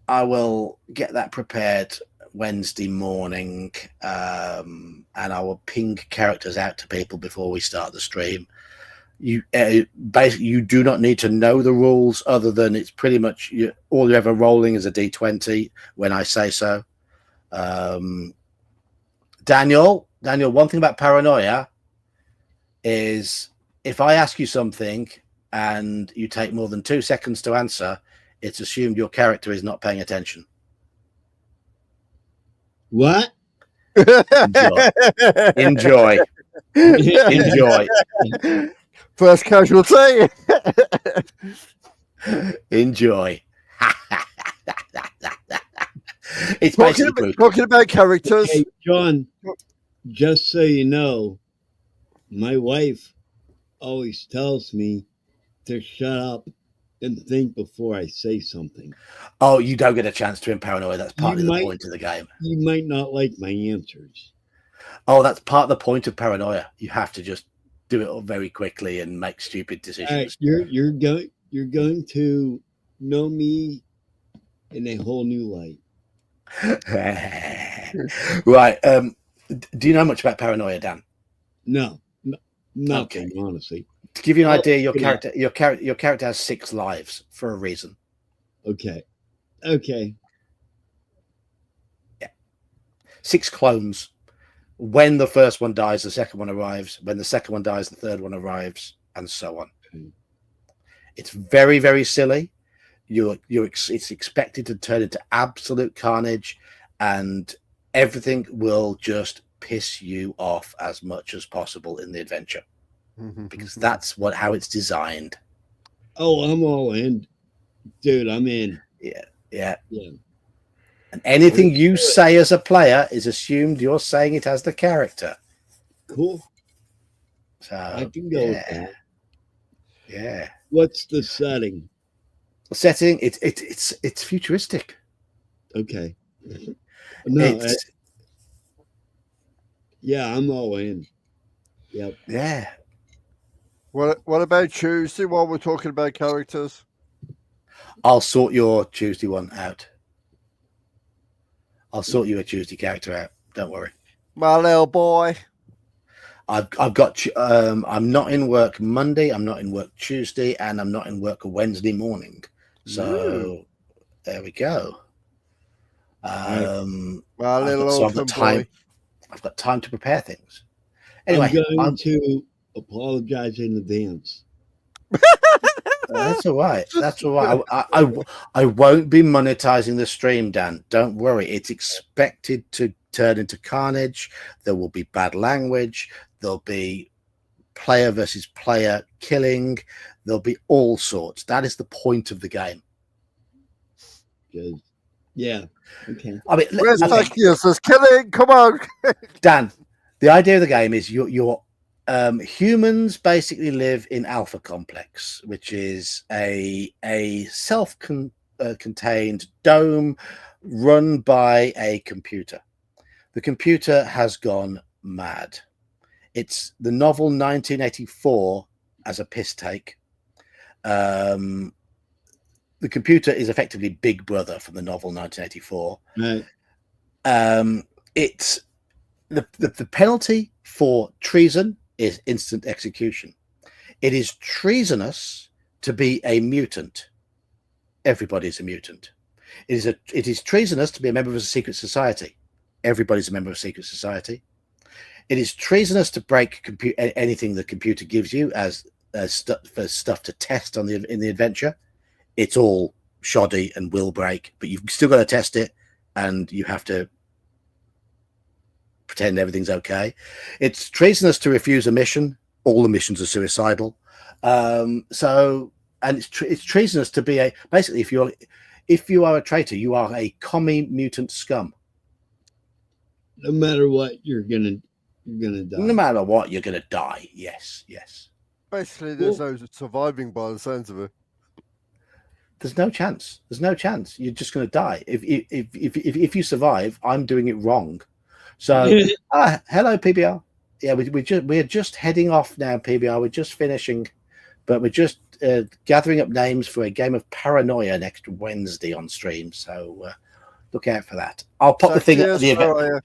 I will get that prepared Wednesday morning, and I will ping characters out to people before we start the stream. You basically you do not need to know the rules, other than it's pretty much all you're ever rolling is a d20 when I say so. Daniel, one thing about Paranoia is if I ask you something and you take more than 2 seconds to answer, it's assumed your character is not paying attention. What? Enjoy. First casualty. Enjoy. It's basically talking about characters. Hey, John, just so you know, my wife always tells me to shut up and think before I say something. Oh, you don't get a chance to in Paranoia. That's partly the point of the game. You might not like my answers. Oh, that's part of the point of Paranoia. You have to just do it all very quickly and make stupid decisions. You're going to know me in a whole new light. Right. Do you know much about Paranoia, Dan? No, nothing, Okay. honestly. To give you an idea, your character has 6 lives for a reason. Okay. Yeah. 6 clones. When the first one dies, the second one arrives. When the second one dies, the third one arrives, and so on. It's very, very silly. It's expected to turn into absolute carnage, and everything will just piss you off as much as possible in the adventure, because that's how it's designed. Oh, I'm all in, dude. I'm in. Yeah. And anything you say as a player is assumed you're saying it as the character. Cool. So I can go with that. Yeah. What's the setting? Setting, it's futuristic. Okay. No, I'm all in. Yep. Yeah. What about Tuesday while we're talking about characters? I'll sort your Tuesday one out. I'll sort you a Tuesday character out. Don't worry. My little boy. I've got. I'm not in work Monday. I'm not in work Tuesday, and I'm not in work Wednesday morning. So there we go. My I've little got, so I've got orphan time. boy. I've got time to prepare things. Anyway, I'm going to apologize in advance. that's all right. That's all right. I won't be monetizing the stream, Dan. Don't worry. It's expected to turn into carnage. There will be bad language. There'll be player versus player killing. There'll be all sorts. That is the point of the game. Because, yeah, okay. I mean, Where's okay, Takius? Kidding. Come on. Dan, the idea of the game is your humans basically live in Alpha Complex, which is a self-contained dome run by a computer. The computer has gone mad. It's the novel 1984 as a piss take. The computer is effectively Big Brother from the novel 1984. Right. It's the penalty for treason is instant execution. It is treasonous to be a mutant. Everybody's a mutant. It is treasonous to be a member of a secret society. Everybody's a member of a secret society. It is treasonous to break anything the computer gives you as for stuff to test in the adventure. It's all shoddy and will break, but you've still got to test it, and you have to pretend everything's okay. It's treasonous to refuse a mission. All the missions are suicidal. And it's treasonous to be basically if you are a traitor, you are a commie mutant scum. No matter what, you're gonna die. No matter what, you're gonna die. Yes. Basically, there's no surviving by the sounds of it. There's no chance. You're just gonna die. If you survive, I'm doing it wrong. So, hello, PBR. Yeah, we're just heading off now, PBR. We're just finishing, but we're just gathering up names for a game of Paranoia next Wednesday on stream. So look out for that. I'll put the thing up the event.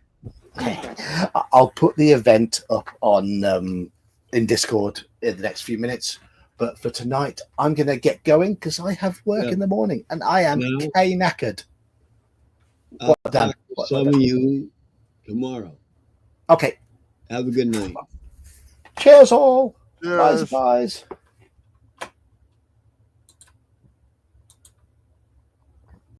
I'll put the event up on in Discord in the next few minutes. But for tonight, I'm going to get going because I have work in the morning and I am knackered. I'll talk to some of you tomorrow. Okay. Have a good night. Cheers all. Cheers. Bye.